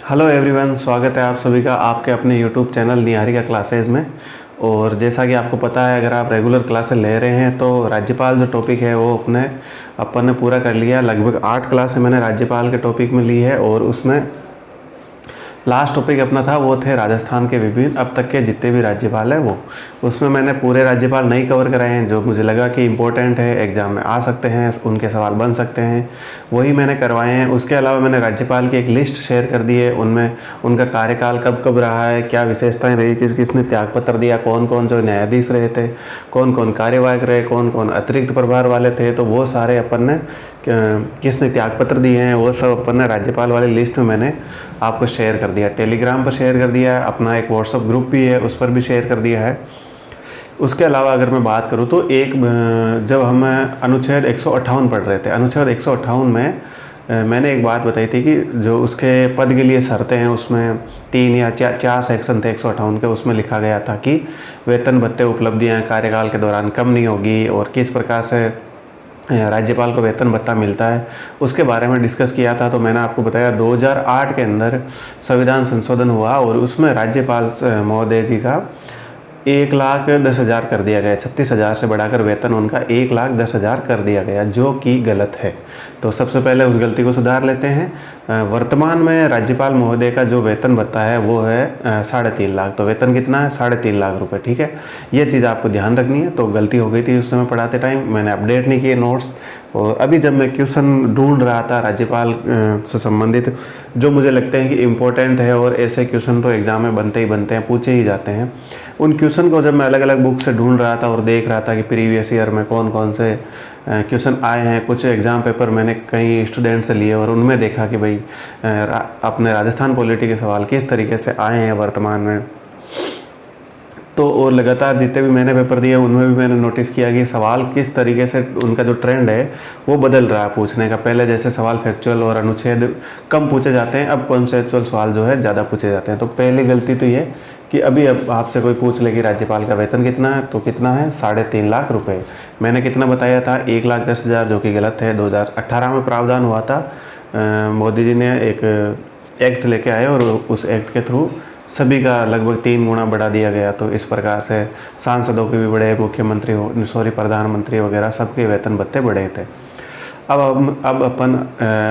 Hello everyone, स्वागत है आप सभी का आपके अपने यूट्यूब चैनल निहारिका क्लासेस में। और जैसा कि आपको पता है, अगर आप रेगुलर क्लासेस ले रहे हैं तो राज्यपाल जो टॉपिक है वो अपन ने पूरा कर लिया। लगभग 8 क्लासें मैंने राज्यपाल के टॉपिक में ली है और उसमें लास्ट टॉपिक अपना था वो थे राजस्थान के विभिन्न अब तक के जितने भी राज्यपाल हैं वो। उसमें मैंने पूरे राज्यपाल नहीं कवर कराए हैं, जो मुझे लगा कि इम्पोर्टेंट है, एग्ज़ाम में आ सकते हैं, उनके सवाल बन सकते हैं, वही मैंने करवाए हैं। उसके अलावा मैंने राज्यपाल की एक लिस्ट शेयर कर दी है, उनमें उनका कार्यकाल कब कब रहा है, क्या विशेषताएँ रही, किस किसने त्यागपत्र दिया, कौन कौन जो न्यायाधीश रहे थे, कौन कौन कार्यवाहक रहे, कौन कौन अतिरिक्त प्रभार वाले थे, तो वो सारे अपन ने किसने त्यागपत्र दिए हैं वो सब अपन ने राज्यपाल वाली लिस्ट में मैंने आपको शेयर कर दिया। टेलीग्राम पर शेयर कर दिया है, अपना एक व्हाट्सअप ग्रुप भी है उस पर भी शेयर कर दिया है। उसके अलावा अगर मैं बात करूं तो जब हम अनुच्छेद 158 पढ़ रहे थे, अनुच्छेद 158 में मैंने एक बात बताई थी कि जो उसके पद के लिए शर्तें हैं उसमें 3 या 4 सेक्शन थे 158 के। उसमें लिखा गया था कि वेतन भत्ते उपलब्धियाँ कार्यकाल के दौरान कम नहीं होगी और किस प्रकार से राज्यपाल को वेतन भत्ता मिलता है उसके बारे में डिस्कस किया था। तो मैंने आपको बताया 2008 के अंदर संविधान संशोधन हुआ और उसमें राज्यपाल महोदय जी का 1,10,000 कर दिया गया, 36,000 से बढ़ाकर वेतन उनका 1,10,000 कर दिया गया, जो कि गलत है। तो सबसे पहले उस गलती को सुधार लेते हैं। वर्तमान में राज्यपाल महोदय का जो वेतन भत्ता है वो है 3.5 लाख। तो वेतन कितना है? 3.5 लाख रुपए। ठीक है, ये चीज़ आपको ध्यान रखनी है। तो गलती हो गई थी उस समय पढ़ाते टाइम, मैंने अपडेट नहीं किए नोट्स। और अभी जब मैं क्वेश्चन ढूंढ रहा था राज्यपाल से संबंधित जो मुझे लगते हैं कि इम्पोर्टेंट है, और ऐसे क्वेश्चन तो एग्ज़ाम में बनते ही बनते हैं, पूछे ही जाते हैं, उन क्वेश्चन को जब मैं अलग अलग बुक से ढूंढ रहा था और देख रहा था कि प्रीवियस ईयर में कौन कौन से क्वेश्चन आए हैं, कुछ एग्ज़ाम पेपर मैंने कई स्टूडेंट से लिए और उनमें देखा कि भाई अपने राजस्थान पॉलिटी के सवाल किस तरीके से आए हैं वर्तमान में। तो और लगातार जितने भी मैंने पेपर दिए उनमें भी मैंने नोटिस किया कि सवाल किस तरीके से उनका जो ट्रेंड है वो बदल रहा है पूछने का। पहले जैसे सवाल फैक्चुअल और अनुच्छेद कम पूछे जाते हैं, अब कॉन्सेप्चुअल सवाल जो है ज़्यादा पूछे जाते हैं। तो पहली गलती तो ये कि अभी अब आपसे कोई पूछ ले कि राज्यपाल का वेतन कितना है, तो कितना है? 3.5 लाख रुपए। मैंने कितना बताया था? 1,10,000, जो कि गलत है। 2018 में प्रावधान हुआ था, मोदी जी ने एक एक्ट लेके आए और उस एक्ट के थ्रू सभी का लगभग 3 गुना बढ़ा दिया गया। तो इस प्रकार से सांसदों के भी बढ़े, मुख्यमंत्री प्रधानमंत्री वगैरह सबके वेतन भत्ते बढ़े थे। अब अपन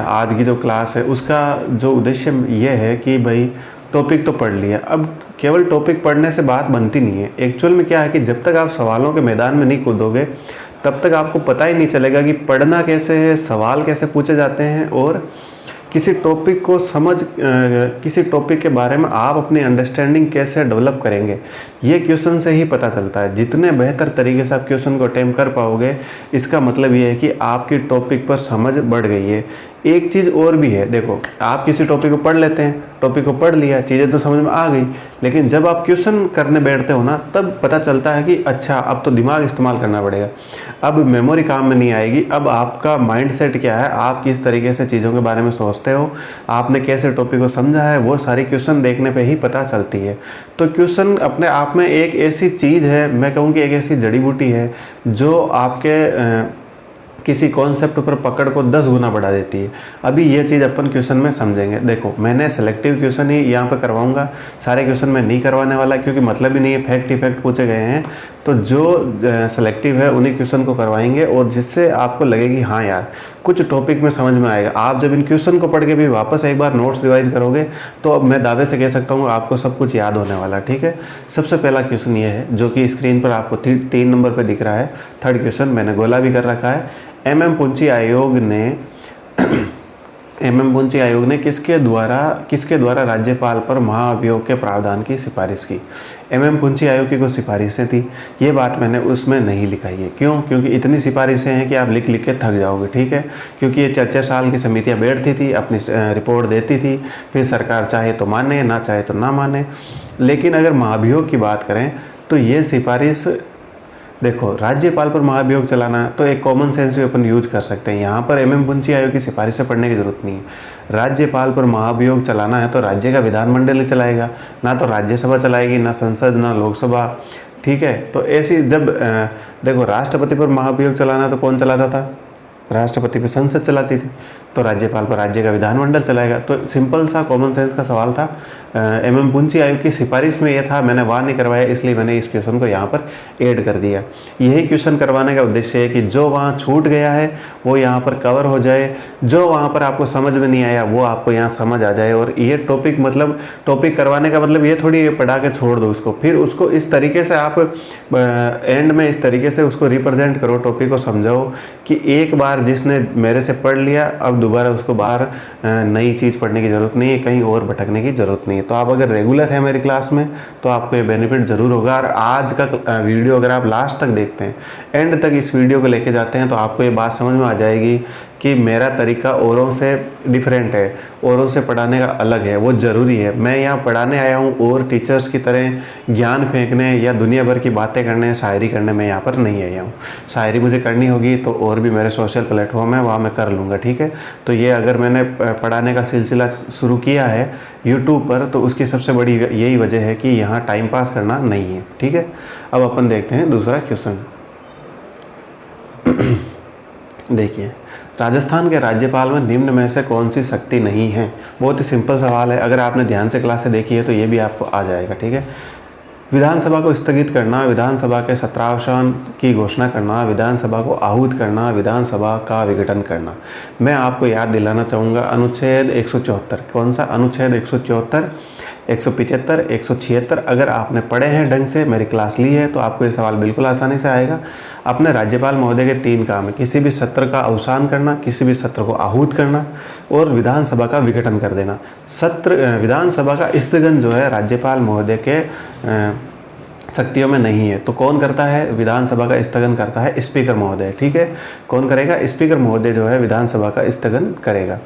आज की जो क्लास है उसका जो उद्देश्य ये है कि भाई टॉपिक तो पढ़ लिया, अब केवल टॉपिक पढ़ने से बात बनती नहीं है। एक्चुअल में क्या है कि जब तक आप सवालों के मैदान में नहीं कूदोगे तब तक आपको पता ही नहीं चलेगा कि पढ़ना कैसे है, सवाल कैसे पूछे जाते हैं, और किसी टॉपिक को किसी टॉपिक के बारे में आप अपनी अंडरस्टैंडिंग कैसे डेवलप करेंगे, ये क्वेश्चन से ही पता चलता है। जितने बेहतर तरीके से आप क्वेश्चन को अटेम्प्ट कर पाओगे, इसका मतलब ये है कि आपकी टॉपिक पर समझ बढ़ गई है। एक चीज़ और भी है, देखो आप किसी टॉपिक को पढ़ लेते हैं, टॉपिक को पढ़ लिया, चीज़ें तो समझ में आ गई, लेकिन जब आप क्वेश्चन करने बैठते हो ना तब पता चलता है कि अच्छा अब तो दिमाग इस्तेमाल करना पड़ेगा, अब मेमोरी काम में नहीं आएगी। अब आपका माइंडसेट क्या है, आप किस तरीके से चीज़ों के बारे में सोचते हो, आपने कैसे टॉपिक को समझा है, वो सारी क्वेश्चन देखने पे ही पता चलती है। तो क्वेश्चन अपने आप में एक ऐसी चीज़ है, मैं कहूँ कि एक ऐसी जड़ी बूटी है जो आपके किसी कॉन्सेप्ट पर पकड़ को 10 गुना बढ़ा देती है। अभी ये चीज़ अपन क्वेश्चन में समझेंगे। देखो मैंने सेलेक्टिव क्वेश्चन ही यहाँ पे करवाऊंगा, सारे क्वेश्चन मैं नहीं करवाने वाला, क्योंकि मतलब ही नहीं है, फैक्ट इफेक्ट पूछे गए हैं। तो जो सेलेक्टिव है उन्हीं क्वेश्चन को करवाएंगे, और जिससे आपको लगे कि हाँ यार कुछ टॉपिक में समझ में आएगा। आप जब इन क्वेश्चन को पढ़ के भी वापस एक बार नोट्स रिवाइज करोगे तो अब मैं दावे से कह सकता हूँ आपको सब कुछ याद होने वाला। ठीक है, सबसे पहला क्वेश्चन ये है जो कि स्क्रीन पर आपको 3 नंबर पर दिख रहा है। थर्ड क्वेश्चन मैंने गोला भी कर रखा है। एमएम पुंची आयोग ने किसके द्वारा राज्यपाल पर महाअभियोग के प्रावधान की सिफारिश की? एमएम पुंची आयोग की कुछ सिफारिशें थी, ये बात मैंने उसमें नहीं लिखाई है। क्यों? क्योंकि इतनी सिफारिशें हैं कि आप लिख लिख के थक जाओगे। ठीक है, क्योंकि ये 4 साल की समितियां बैठती थी, अपनी रिपोर्ट देती थी, फिर सरकार चाहे तो माने, ना चाहे तो ना माने। लेकिन अगर महाअभियोग की बात करें तो ये सिफारिश, देखो राज्यपाल पर महाभियोग चलाना तो एक कॉमन सेंस भी अपन यूज कर सकते हैं। यहाँ पर एमएम पुंची आयोग की सिफारिश से पढ़ने की जरूरत नहीं है। राज्यपाल पर महाभियोग चलाना है तो राज्य का विधानमंडल ही चलाएगा, ना तो राज्यसभा चलाएगी, ना संसद, ना लोकसभा। ठीक है, तो ऐसी जब देखो राष्ट्रपति पर महाभियोग चलाना तो कौन चलाता था? राष्ट्रपति पे संसद चलाती थी। तो राज्यपाल पर राज्य का विधानमंडल चलाएगा। तो सिंपल सा कॉमन सेंस का सवाल था। MM पुंची आयोग की सिफारिश में ये था, मैंने वहाँ नहीं करवाया, इसलिए मैंने इस क्वेश्चन को यहाँ पर ऐड कर दिया। यही क्वेश्चन करवाने का उद्देश्य है कि जो वहाँ छूट गया है वो यहाँ पर कवर हो जाए, जो वहाँ पर आपको समझ में नहीं आया वो आपको यहाँ समझ आ जाए। और ये टॉपिक मतलब टॉपिक करवाने का मतलब ये थोड़ी पढ़ा के छोड़ दो उसको, फिर उसको इस तरीके से आप एंड में इस तरीके से उसको रिप्रेजेंट करो, टॉपिक को समझाओ कि एक बार जिसने मेरे से पढ़ लिया अब दोबारा उसको बाहर नई चीज़ पढ़ने की ज़रूरत नहीं है, कहीं और भटकने की ज़रूरत नहीं है। तो आप अगर रेगुलर है मेरी क्लास में तो आपको ये बेनिफिट ज़रूर होगा। और आज का वीडियो अगर आप लास्ट तक देखते हैं, एंड तक इस वीडियो को लेके जाते हैं, तो आपको ये बात समझ में आ जाएगी कि मेरा तरीका औरों से डिफरेंट है, औरों से पढ़ाने का अलग है, वो ज़रूरी है। मैं यहाँ पढ़ाने आया हूँ और टीचर्स की तरह ज्ञान फेंकने या दुनिया भर की बातें करने, शायरी करने मैं यहाँ पर नहीं आया हूँ। शायरी मुझे करनी होगी तो और भी मेरे सोशल प्लेटफॉर्म है, वहाँ मैं कर लूँगा, ठीक है। तो ये अगर मैंने पढ़ाने का सिलसिला शुरू किया है यूट्यूब पर तो उसकी सबसे बड़ी यही वजह है कि यहाँ टाइम पास करना नहीं है, ठीक है। अब अपन देखते हैं दूसरा क्वेश्चन। देखिए, राजस्थान के राज्यपाल में निम्न में से कौन सी शक्ति नहीं है। बहुत ही सिंपल सवाल है, अगर आपने ध्यान से क्लास से देखी है तो ये भी आपको आ जाएगा, ठीक है। विधानसभा को स्थगित करना, विधानसभा के सत्रावसान की घोषणा करना, विधानसभा को आहूत करना, विधानसभा का विघटन करना। मैं आपको याद दिलाना चाहूँगा अनुच्छेद 174, कौन सा अनुच्छेद 174, 175, 176 अगर आपने पढ़े हैं ढंग से, मेरी क्लास ली है, तो आपको ये सवाल बिल्कुल आसानी से आएगा। अपने राज्यपाल महोदय के 3 काम है, किसी भी सत्र का अवसान करना, किसी भी सत्र को आहूत करना और विधानसभा का विघटन कर देना। विधानसभा का स्थगन जो है राज्यपाल महोदय के शक्तियों में नहीं है, तो कौन करता है? विधानसभा का स्थगन करता है स्पीकर महोदय, ठीक है। कौन करेगा? स्पीकर महोदय जो है विधानसभा का स्थगन करेगा।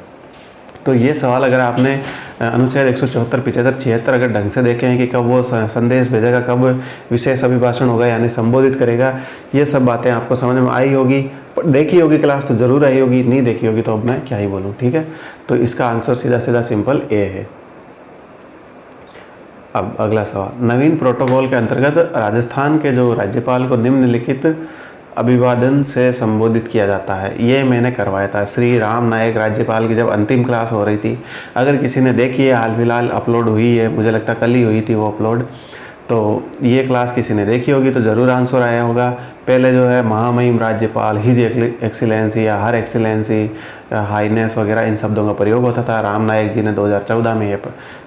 तो ये सवाल अगर आपने अनुच्छेद 174, 75, 76 अगर ढंग से देखे हैं कि कब वो संदेश भेजेगा, कब विशेष अभिभाषण होगा यानी संबोधित करेगा, ये सब बातें आपको समझ में आई होगी। देखी होगी क्लास तो ज़रूर आई होगी, नहीं देखी होगी तो अब मैं क्या ही बोलूँ, ठीक है। तो इसका आंसर सीधा सीधा सिंपल ए है। अब अगला सवाल, नवीन प्रोटोकॉल के अंतर्गत राजस्थान के जो राज्यपाल को निम्नलिखित अभिवादन से संबोधित किया जाता है। ये मैंने करवाया था श्री राम नायक राज्यपाल की जब अंतिम क्लास हो रही थी। अगर किसी ने देखी है, हाल फिलहाल अपलोड हुई है, मुझे लगता कल ही हुई थी वो अपलोड, तो ये क्लास किसी ने देखी होगी तो ज़रूर आंसर आया होगा। पहले जो है महामहिम राज्यपाल, हिज एक्सीलेंसी या हर एक्सीलेंसी, हाईनेस वगैरह इन शब्दों का प्रयोग होता था। राम नायक जी ने 2014 में ये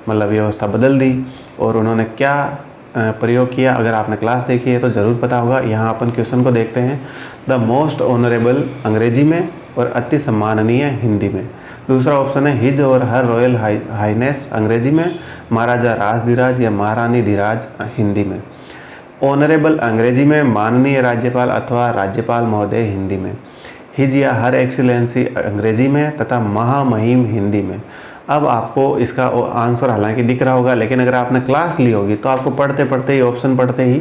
मतलब व्यवस्था बदल दी और उन्होंने क्या प्रयोग किया, अगर आपने क्लास देखी है तो ज़रूर पता होगा। यहाँ अपन क्वेश्चन को देखते हैं। द मोस्ट ऑनरेबल अंग्रेजी में और अति सम्माननीय हिंदी में। दूसरा ऑप्शन है हिज और हर रॉयल हाईनेस अंग्रेजी में, महाराजा राजधीराज या महारानी धीराज हिंदी में। ऑनरेबल अंग्रेजी में, माननीय राज्यपाल अथवा राज्यपाल महोदय हिंदी में, हिज या हर एक्सीलेंसी अंग्रेजी में तथा महामहिम हिंदी में। अब आपको इसका आंसर हालांकि दिख रहा होगा, लेकिन अगर आपने क्लास ली होगी तो आपको पढ़ते पढ़ते ही, ऑप्शन पढ़ते ही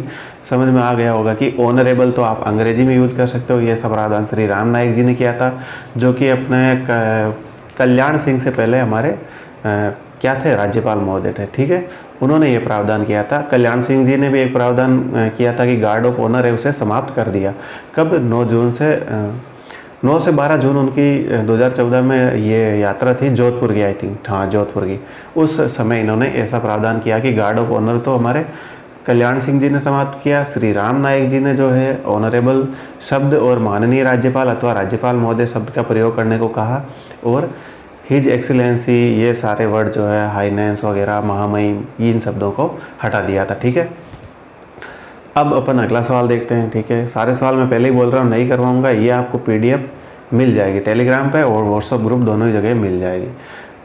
समझ में आ गया होगा कि ऑनरेबल तो आप अंग्रेजी में यूज कर सकते हो। ये सब प्रावधान श्री राम नायक जी ने किया था, जो कि अपने कल्याण सिंह से पहले हमारे क्या थे, राज्यपाल महोदय थे, ठीक है। उन्होंने ये प्रावधान किया था। कल्याण सिंह जी ने भी एक प्रावधान किया था कि गार्ड ऑफ ऑनर है उसे समाप्त कर दिया। कब? 9 से 12 जून उनकी 2014 में ये यात्रा थी जोधपुर की, आई थिंक, हाँ जोधपुर की। उस समय इन्होंने ऐसा प्रावधान किया कि गार्ड ऑफ ऑनर तो हमारे कल्याण सिंह जी ने समाप्त किया, श्री राम नायक जी ने जो है ऑनरेबल शब्द और माननीय राज्यपाल अथवा राज्यपाल महोदय शब्द का प्रयोग करने को कहा, और हिज एक्सीलेंसी ये सारे वर्ड जो है, हाईनेस वगैरह, महामहिम, इन शब्दों को हटा दिया था, ठीक है। अब अपन अगला सवाल देखते हैं, ठीक है। सारे सवाल मैं पहले ही बोल रहा हूँ नहीं करवाऊँगा, ये आपको PDF मिल जाएगी टेलीग्राम पे और व्हाट्सअप ग्रुप दोनों ही जगह मिल जाएगी,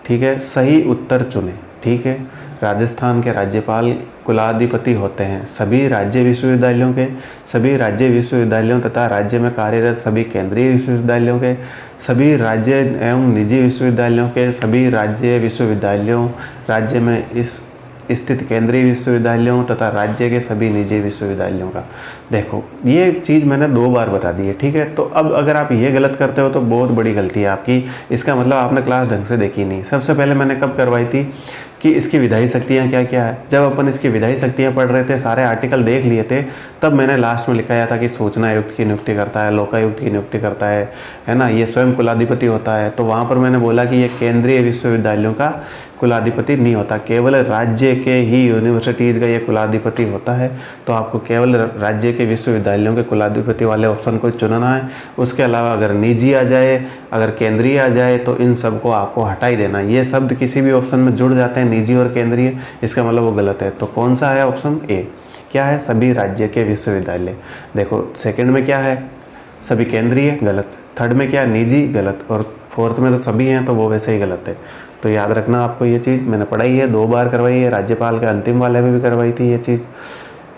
ठीक है। सही उत्तर चुने, ठीक है। राजस्थान के राज्यपाल कुलाधिपति होते हैं सभी राज्य विश्वविद्यालयों के, सभी राज्य विश्वविद्यालयों तथा राज्य में कार्यरत सभी केंद्रीय विश्वविद्यालयों के, सभी राज्य एवं निजी विश्वविद्यालयों के, सभी राज्य विश्वविद्यालयों, राज्य में इस स्थित केंद्रीय विश्वविद्यालयों तथा राज्य के सभी निजी विश्वविद्यालयों का। देखो ये चीज़ मैंने 2 बार बता दी है, ठीक है। तो अब अगर आप ये गलत करते हो तो बहुत बड़ी गलती है आपकी। इसका मतलब आपने क्लास ढंग से देखी नहीं। सबसे पहले मैंने कब करवाई थी कि इसकी विधायी शक्तियाँ क्या क्या है। जब अपन इसकी विधायी शक्तियाँ पढ़ रहे थे, सारे आर्टिकल देख लिए थे, तब मैंने लास्ट में लिखाया था कि सूचना आयुक्त की नियुक्ति करता है, लोकायुक्त की नियुक्ति करता है ना, ये स्वयं कुलाधिपति होता है। तो वहाँ पर मैंने बोला कि ये केंद्रीय विश्वविद्यालयों का कुलाधिपति नहीं होता, केवल राज्य के ही यूनिवर्सिटीज़ का ये कुलाधिपति होता है। तो आपको केवल राज्य के विश्वविद्यालयों के कुलाधिपति वाले ऑप्शन को चुनना है। उसके अलावा अगर निजी आ जाए, अगर केंद्रीय आ जाए तो इन सब को आपको हटा ही देना। ये शब्द किसी भी ऑप्शन में जुड़ जाते हैं, निजी और केंद्रीय, इसका मतलब वो गलत है। तो कौन सा है ऑप्शन ए? क्या है? सभी राज्य के विश्वविद्यालय। देखो सेकंड में क्या है? सभी केंद्रीय, गलत। थर्ड में क्या? निजी, गलत। और फोर्थ में तो सभी हैं, तो वो वैसे ही गलत है। तो याद रखना आपको ये चीज़, मैंने पढ़ाई है, 2 बार करवाई है, राज्यपाल के अंतिम वाले में भी करवाई थी ये चीज़।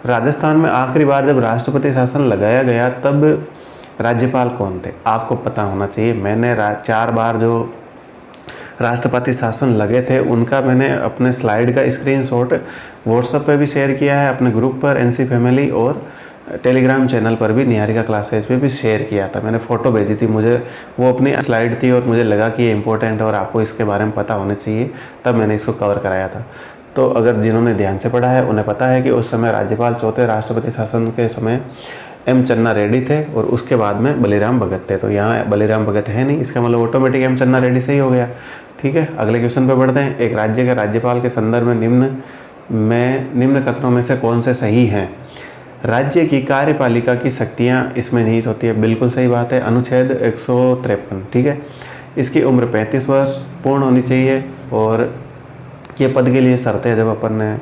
राजस्थान में आखिरी बार जब राष्ट्रपति शासन लगाया गया तब राज्यपाल कौन थे? आपको पता होना चाहिए। मैंने 4 बार जो राष्ट्रपति शासन लगे थे उनका मैंने अपने स्लाइड का स्क्रीनशॉट व्हाट्सएप पे भी शेयर किया है, अपने ग्रुप पर एनसी फैमिली, और टेलीग्राम चैनल पर भी निहारिका क्लासेज पे भी शेयर किया था। मैंने फ़ोटो भेजी थी, मुझे वो अपनी स्लाइड थी और मुझे लगा कि ये इंपॉर्टेंट है और आपको इसके बारे में पता होना चाहिए, तब मैंने इसको कवर कराया था। तो अगर जिन्होंने ध्यान से पढ़ा है उन्हें पता है कि उस समय राज्यपाल चौथे राष्ट्रपति शासन के समय एम चन्ना रेड्डी थे और उसके बाद में बलीराम भगत थे। तो यहाँ बलीराम भगत है नहीं, इसका मतलब ऑटोमेटिक एम चन्ना रेड्डी सही हो गया। ठीक है, अगले क्वेश्चन पे बढ़ते हैं। एक राज्य के राज्यपाल के संदर्भ में निम्न कथनों में से कौन से सही हैं? राज्य की कार्यपालिका की शक्तियाँ इसमें निहित होती है, बिल्कुल सही बात है। अनुच्छेद 153, ठीक है। इसकी उम्र 35 वर्ष पूर्ण होनी चाहिए और ये पद के लिए शर्तें जब अपन ने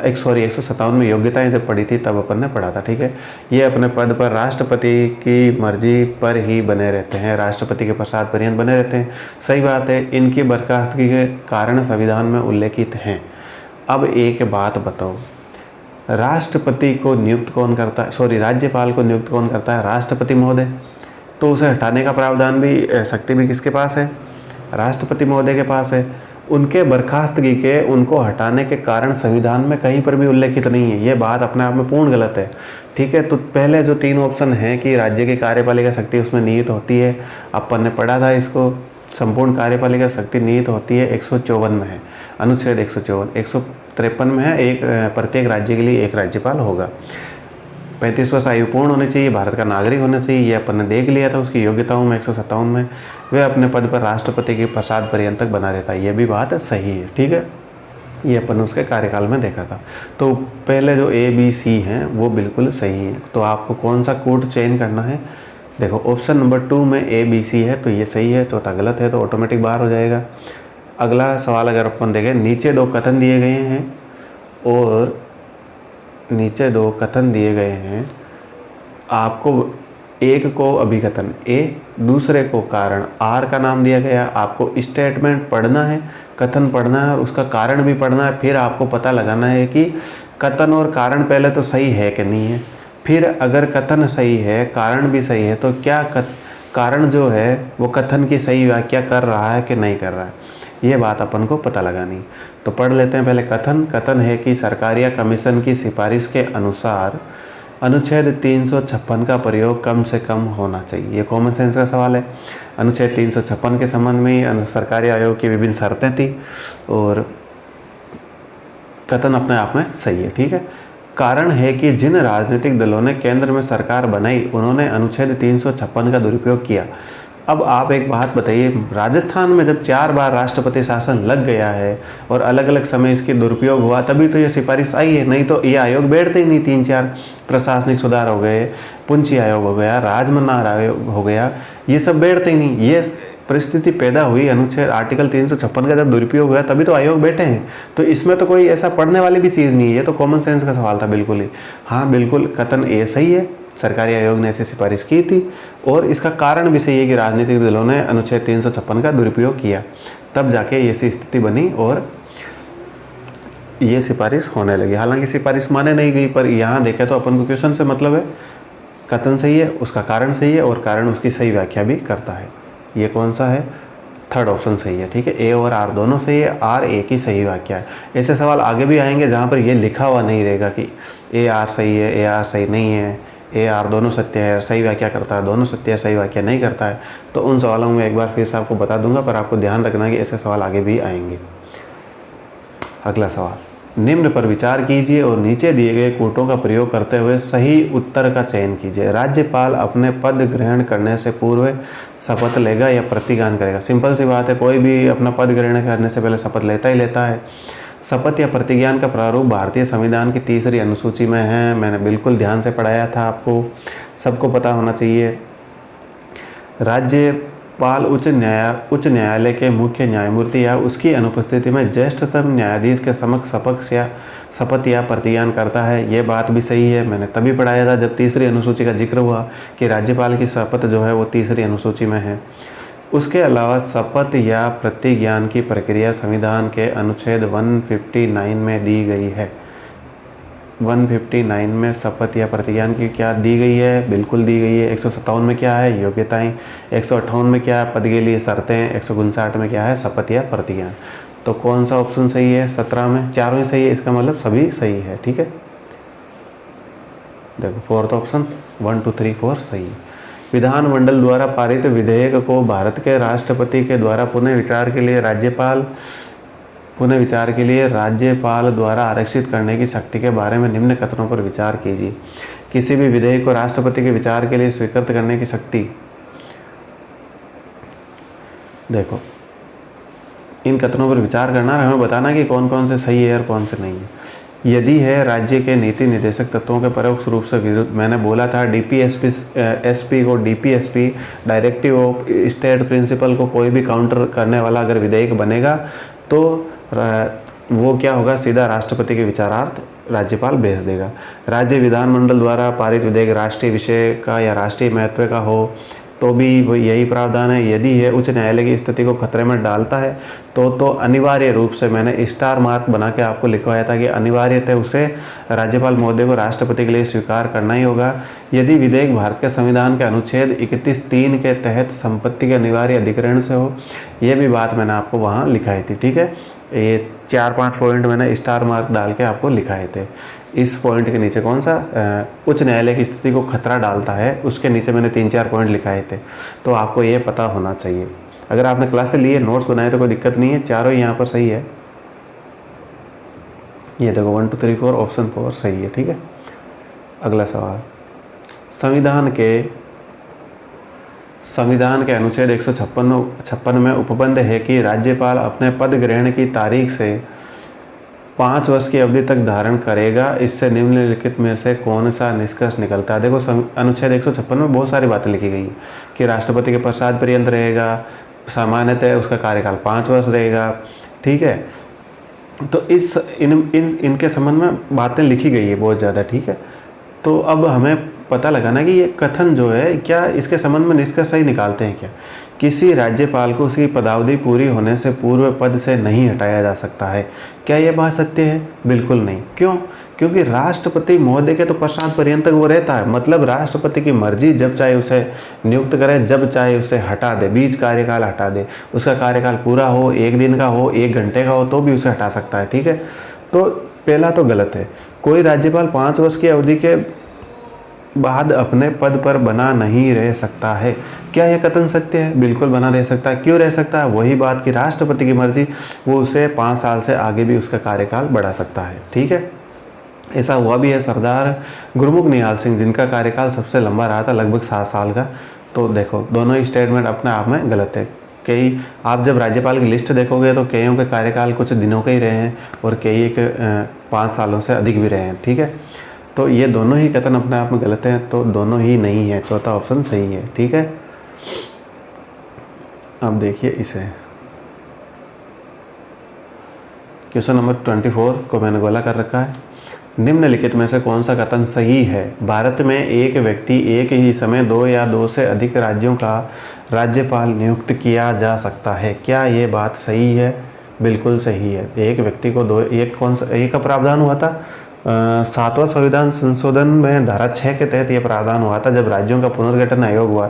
157 में योग्यताएं जब पढ़ी थी तब अपन ने पढ़ा था, ठीक है। ये अपने पद पर राष्ट्रपति की मर्जी पर ही बने रहते हैं, राष्ट्रपति के प्रसाद पर्यंत बने रहते हैं, सही बात है। इनकी बर्खास्तगी के कारण संविधान में उल्लेखित हैं। अब एक बात बताओ, राष्ट्रपति को नियुक्त कौन करता है? सॉरी, राज्यपाल को नियुक्त कौन करता है? राष्ट्रपति महोदय। तो उसे हटाने का प्रावधान भी, शक्ति भी किसके पास है? राष्ट्रपति महोदय के पास है। उनके बर्खास्तगी के, उनको हटाने के कारण संविधान में कहीं पर भी उल्लेखित नहीं है। ये बात अपने आप में पूर्ण गलत है, ठीक है। तो पहले जो 3 ऑप्शन हैं कि राज्य की कार्यपालिका शक्ति उसमें निहित होती है, अपन ने पढ़ा था इसको, संपूर्ण कार्यपालिका शक्ति निहित होती है 154 में है, अनुच्छेद 154। 153 में है, एक प्रत्येक राज्य के लिए एक राज्यपाल होगा। 35 वर्ष आयु पूर्ण होनी चाहिए, भारत का नागरिक होना चाहिए, ये अपन ने देख लिया था उसकी योग्यताओं में। 157 में वह अपने पद पर राष्ट्रपति के प्रसाद पर्यंत तक बना रहता है, ये भी बात सही है, ठीक है। ये अपन ने उसके कार्यकाल में देखा था। तो पहले जो ए बी सी हैं वो बिल्कुल सही है। तो आपको कौन सा कोड चेंज करना है? देखो ऑप्शन नंबर 2 में ए बी सी है तो ये सही है, चौथा गलत है तो ऑटोमेटिक बाहर हो जाएगा। अगला सवाल अगर अपन देखें, नीचे 2 कथन दिए गए हैं और नीचे 2 कथन दिए गए हैं, आपको एक को अभिकथन ए, दूसरे को कारण आर का नाम दिया गया। आपको स्टेटमेंट पढ़ना है, कथन पढ़ना है और उसका कारण भी पढ़ना है। फिर आपको पता लगाना है कि कथन और कारण पहले तो सही है कि नहीं है। फिर अगर कथन सही है, कारण भी सही है, तो क्या कारण जो है वो कथन की सही व्याख्या कर रहा है कि नहीं कर रहा है, ये बात अपन को पता लगानी। तो पढ़ लेते हैं पहले कथन। कथन है कि सरकार या कमीशन की सिफारिश के अनुसार अनुच्छेद 356 का प्रयोग कम से कम होना चाहिए। ये कॉमन सेंस का सवाल है। अनुच्छेद 356 के संबंध में सरकारी आयोग की विभिन्न शर्तें थी और कथन अपने आप में सही है, ठीक है। कारण है कि जिन राजनीतिक दलों ने केंद्र में सरकार बनाई उन्होंने अनुच्छेद 356 का दुरुपयोग किया। अब आप एक बात बताइए, राजस्थान में जब 4 बार राष्ट्रपति शासन लग गया है और अलग अलग समय इसके दुरुपयोग हुआ तभी तो ये सिफारिश आई है, नहीं तो ये आयोग बैठते ही नहीं। 3-4 प्रशासनिक सुधार हो गए, पुंछी आयोग हो गया, राजमन्नार आयोग हो गया, ये सब बैठते ही नहीं। ये परिस्थिति पैदा हुई अनुच्छेद आर्टिकल 356 का जब दुरुपयोग हुआ तभी तो आयोग बैठे हैं। तो इसमें तो कोई ऐसा पढ़ने वाली भी चीज़ नहीं है, ये तो कॉमन सेंस का सवाल था बिल्कुल ही। हाँ बिल्कुल, कथन ए सही है, सरकारी आयोग ने ऐसी सिफारिश की थी और इसका कारण भी सही है कि राजनीतिक दलों ने अनुच्छेद 356 का दुरुपयोग किया, तब जाके ऐसी स्थिति बनी और ये सिफारिश होने लगी। हालांकि सिफारिश माने नहीं गई, पर यहाँ देखें तो अपन को क्वेश्चन से मतलब है, कथन सही है, उसका कारण सही है और कारण उसकी सही व्याख्या भी करता है। ये कौन सा है? थर्ड ऑप्शन सही है, ठीक है। ए और आर दोनों सही है, आर ए की सही व्याख्या है। ऐसे सवाल आगे भी आएंगे जहाँ पर ये लिखा हुआ नहीं रहेगा कि ए आर सही है, ए आर सही नहीं है, ए आर दोनों सत्य है, सही व्याख्या करता है, दोनों सत्य है, सही व्याख्या नहीं करता है। तो उन सवालों में एक बार फिर से आपको बता दूंगा, पर आपको ध्यान रखना कि ऐसे सवाल आगे भी आएंगे। अगला सवाल, निम्न पर विचार कीजिए और नीचे दिए गए कूटों का प्रयोग करते हुए सही उत्तर का चयन कीजिए। राज्यपाल अपने पद ग्रहण करने से पूर्व शपथ लेगा या प्रतिज्ञान करेगा? सिंपल सी बात है, कोई भी अपना पद ग्रहण करने से पहले शपथ लेता ही लेता है। शपथ या प्रतिज्ञान का प्रारूप भारतीय संविधान की 3री अनुसूची में है। मैंने बिल्कुल ध्यान से पढ़ाया था, आपको सबको पता होना चाहिए। राज्यपाल उच्च न्यायालय के मुख्य न्यायमूर्ति या उसकी अनुपस्थिति में ज्येष्ठतम न्यायाधीश के समक्ष शपथ या प्रतिज्ञान करता है। ये बात भी सही है, मैंने तभी पढ़ाया था जब 3री अनुसूची का जिक्र हुआ कि राज्यपाल की शपथ जो है वो 3री अनुसूची में है। उसके अलावा शपथ या प्रतिज्ञान की प्रक्रिया संविधान के अनुच्छेद 159 में दी गई है। 159 में शपथ या प्रतिज्ञान की क्या दी गई है? बिल्कुल दी गई है। 157 में क्या है? योग्यताएं। 158 में क्या है? पद के लिए शर्तें। 159 में क्या है? शपथ या प्रतिज्ञान। तो कौन सा ऑप्शन सही है? 17 में चारों ही सही है, इसका मतलब सभी सही है। ठीक है, देखो फोर्थ ऑप्शन 1 2 3 4 सही है। विधानमंडल द्वारा पारित विधेयक को भारत के राष्ट्रपति के द्वारा पुनः विचार के लिए राज्यपाल द्वारा आरक्षित करने की शक्ति के बारे में निम्न कथनों पर विचार कीजिए। किसी भी विधेयक को राष्ट्रपति के विचार के लिए स्वीकृत करने की शक्ति। देखो, इन कथनों पर विचार करना और हमें बताना कि कौन कौन से सही है और कौन से नहीं है। यदि है राज्य के नीति निर्देशक तत्वों के परोक्ष रूप से विरुद्ध, मैंने बोला था एसपी को DPSP directive of state principle को कोई भी काउंटर करने वाला अगर विधेयक बनेगा तो वो क्या होगा? सीधा राष्ट्रपति के विचारार्थ राज्यपाल भेज देगा। राज्य विधानमंडल द्वारा पारित विधेयक राष्ट्रीय विषय का या राष्ट्रीय महत्व का हो तो भी यही प्रावधान है। यदि यह उच्च न्यायालय की स्थिति को खतरे में डालता है तो अनिवार्य रूप से, मैंने स्टार मार्क बना के आपको लिखवाया था कि अनिवार्यतः उसे राज्यपाल महोदय को राष्ट्रपति के लिए स्वीकार करना ही होगा। यदि विधेयक भारत के संविधान के अनुच्छेद 31(3) के तहत संपत्ति के अनिवार्य अधिग्रहण से हो, यह भी बात मैंने आपको वहाँ लिखाई थी। ठीक है, ये 4-5 पॉइंट मैंने स्टार मार्क डाल के आपको लिखाए थे। इस पॉइंट के नीचे कौन सा उच्च न्यायालय की स्थिति को खतरा डालता है, उसके नीचे मैंने 3-4 पॉइंट लिखाए थे, तो आपको ये पता होना चाहिए। अगर आपने क्लास लिए नोट्स बनाए तो कोई दिक्कत नहीं है, चारों यहाँ पर सही है। ये देखो 1 2 3 4 ऑप्शन 4 सही है। ठीक है, अगला सवाल। संविधान के अनुच्छेद 156 में उपबंध है कि राज्यपाल अपने पद ग्रहण की तारीख से 5 वर्ष की अवधि तक धारण करेगा। इससे निम्नलिखित में से कौन सा निष्कर्ष निकलता है? देखो, अनुच्छेद 156 में बहुत सारी बातें लिखी गई है कि राष्ट्रपति के पश्चात पर्यंत रहेगा, सामान्यतः उसका कार्यकाल 5 वर्ष रहेगा। ठीक है, तो इनके संबंध में बातें लिखी गई है बहुत ज़्यादा। ठीक है, तो अब हमें पता लगाना कि ये कथन जो है क्या इसके संबंध में निष्कर्ष सही निकालते हैं क्या? किसी राज्यपाल को उसकी पदावधि पूरी होने से पूर्व पद से नहीं हटाया जा सकता है। क्या यह बात सत्य है? बिल्कुल नहीं। क्यों? क्योंकि राष्ट्रपति महोदय के तो पश्चात पर्यंत वो रहता है, मतलब राष्ट्रपति की मर्जी, जब चाहे उसे नियुक्त करे, जब चाहे उसे हटा दे, बीच कार्यकाल हटा दे। उसका कार्यकाल पूरा हो, 1 दिन का हो, 1 घंटे का हो, तो भी उसे हटा सकता है। ठीक है, तो पहला तो गलत है। कोई राज्यपाल 5 वर्ष की अवधि के बाद अपने पद पर बना नहीं रह सकता है। क्या यह कथन सत्य है? बिल्कुल बना रह सकता है। क्यों रह सकता है? वही बात कि राष्ट्रपति की मर्जी, वो उसे 5 साल से आगे भी उसका कार्यकाल बढ़ा सकता है। ठीक है, ऐसा हुआ भी है सरदार गुरमुख निहाल सिंह, जिनका कार्यकाल सबसे लंबा रहा था, लगभग 7 साल का। तो देखो, दोनों ही स्टेटमेंट अपने आप में गलत है। कई आप जब राज्यपाल की लिस्ट देखोगे तो कईयों के कार्यकाल कुछ दिनों के ही रहे हैं और कई 5 सालों से अधिक भी रहे हैं। ठीक है, तो ये दोनों ही कथन अपने आप में गलत हैं, तो दोनों ही नहीं है, चौथा ऑप्शन सही है। ठीक है, अब देखिए इसे क्वेश्चन नंबर 24 को मैंने गोला कर रखा है। निम्नलिखित में से कौन सा कथन सही है? भारत में एक व्यक्ति एक ही समय 2 या 2 से अधिक राज्यों का राज्यपाल नियुक्त किया जा सकता है। क्या ये बात सही है? बिल्कुल सही है। एक व्यक्ति को एक का प्रावधान हुआ था 7वां संविधान संशोधन में धारा 6 के तहत यह प्रावधान हुआ था, जब राज्यों का पुनर्गठन आयोग हुआ।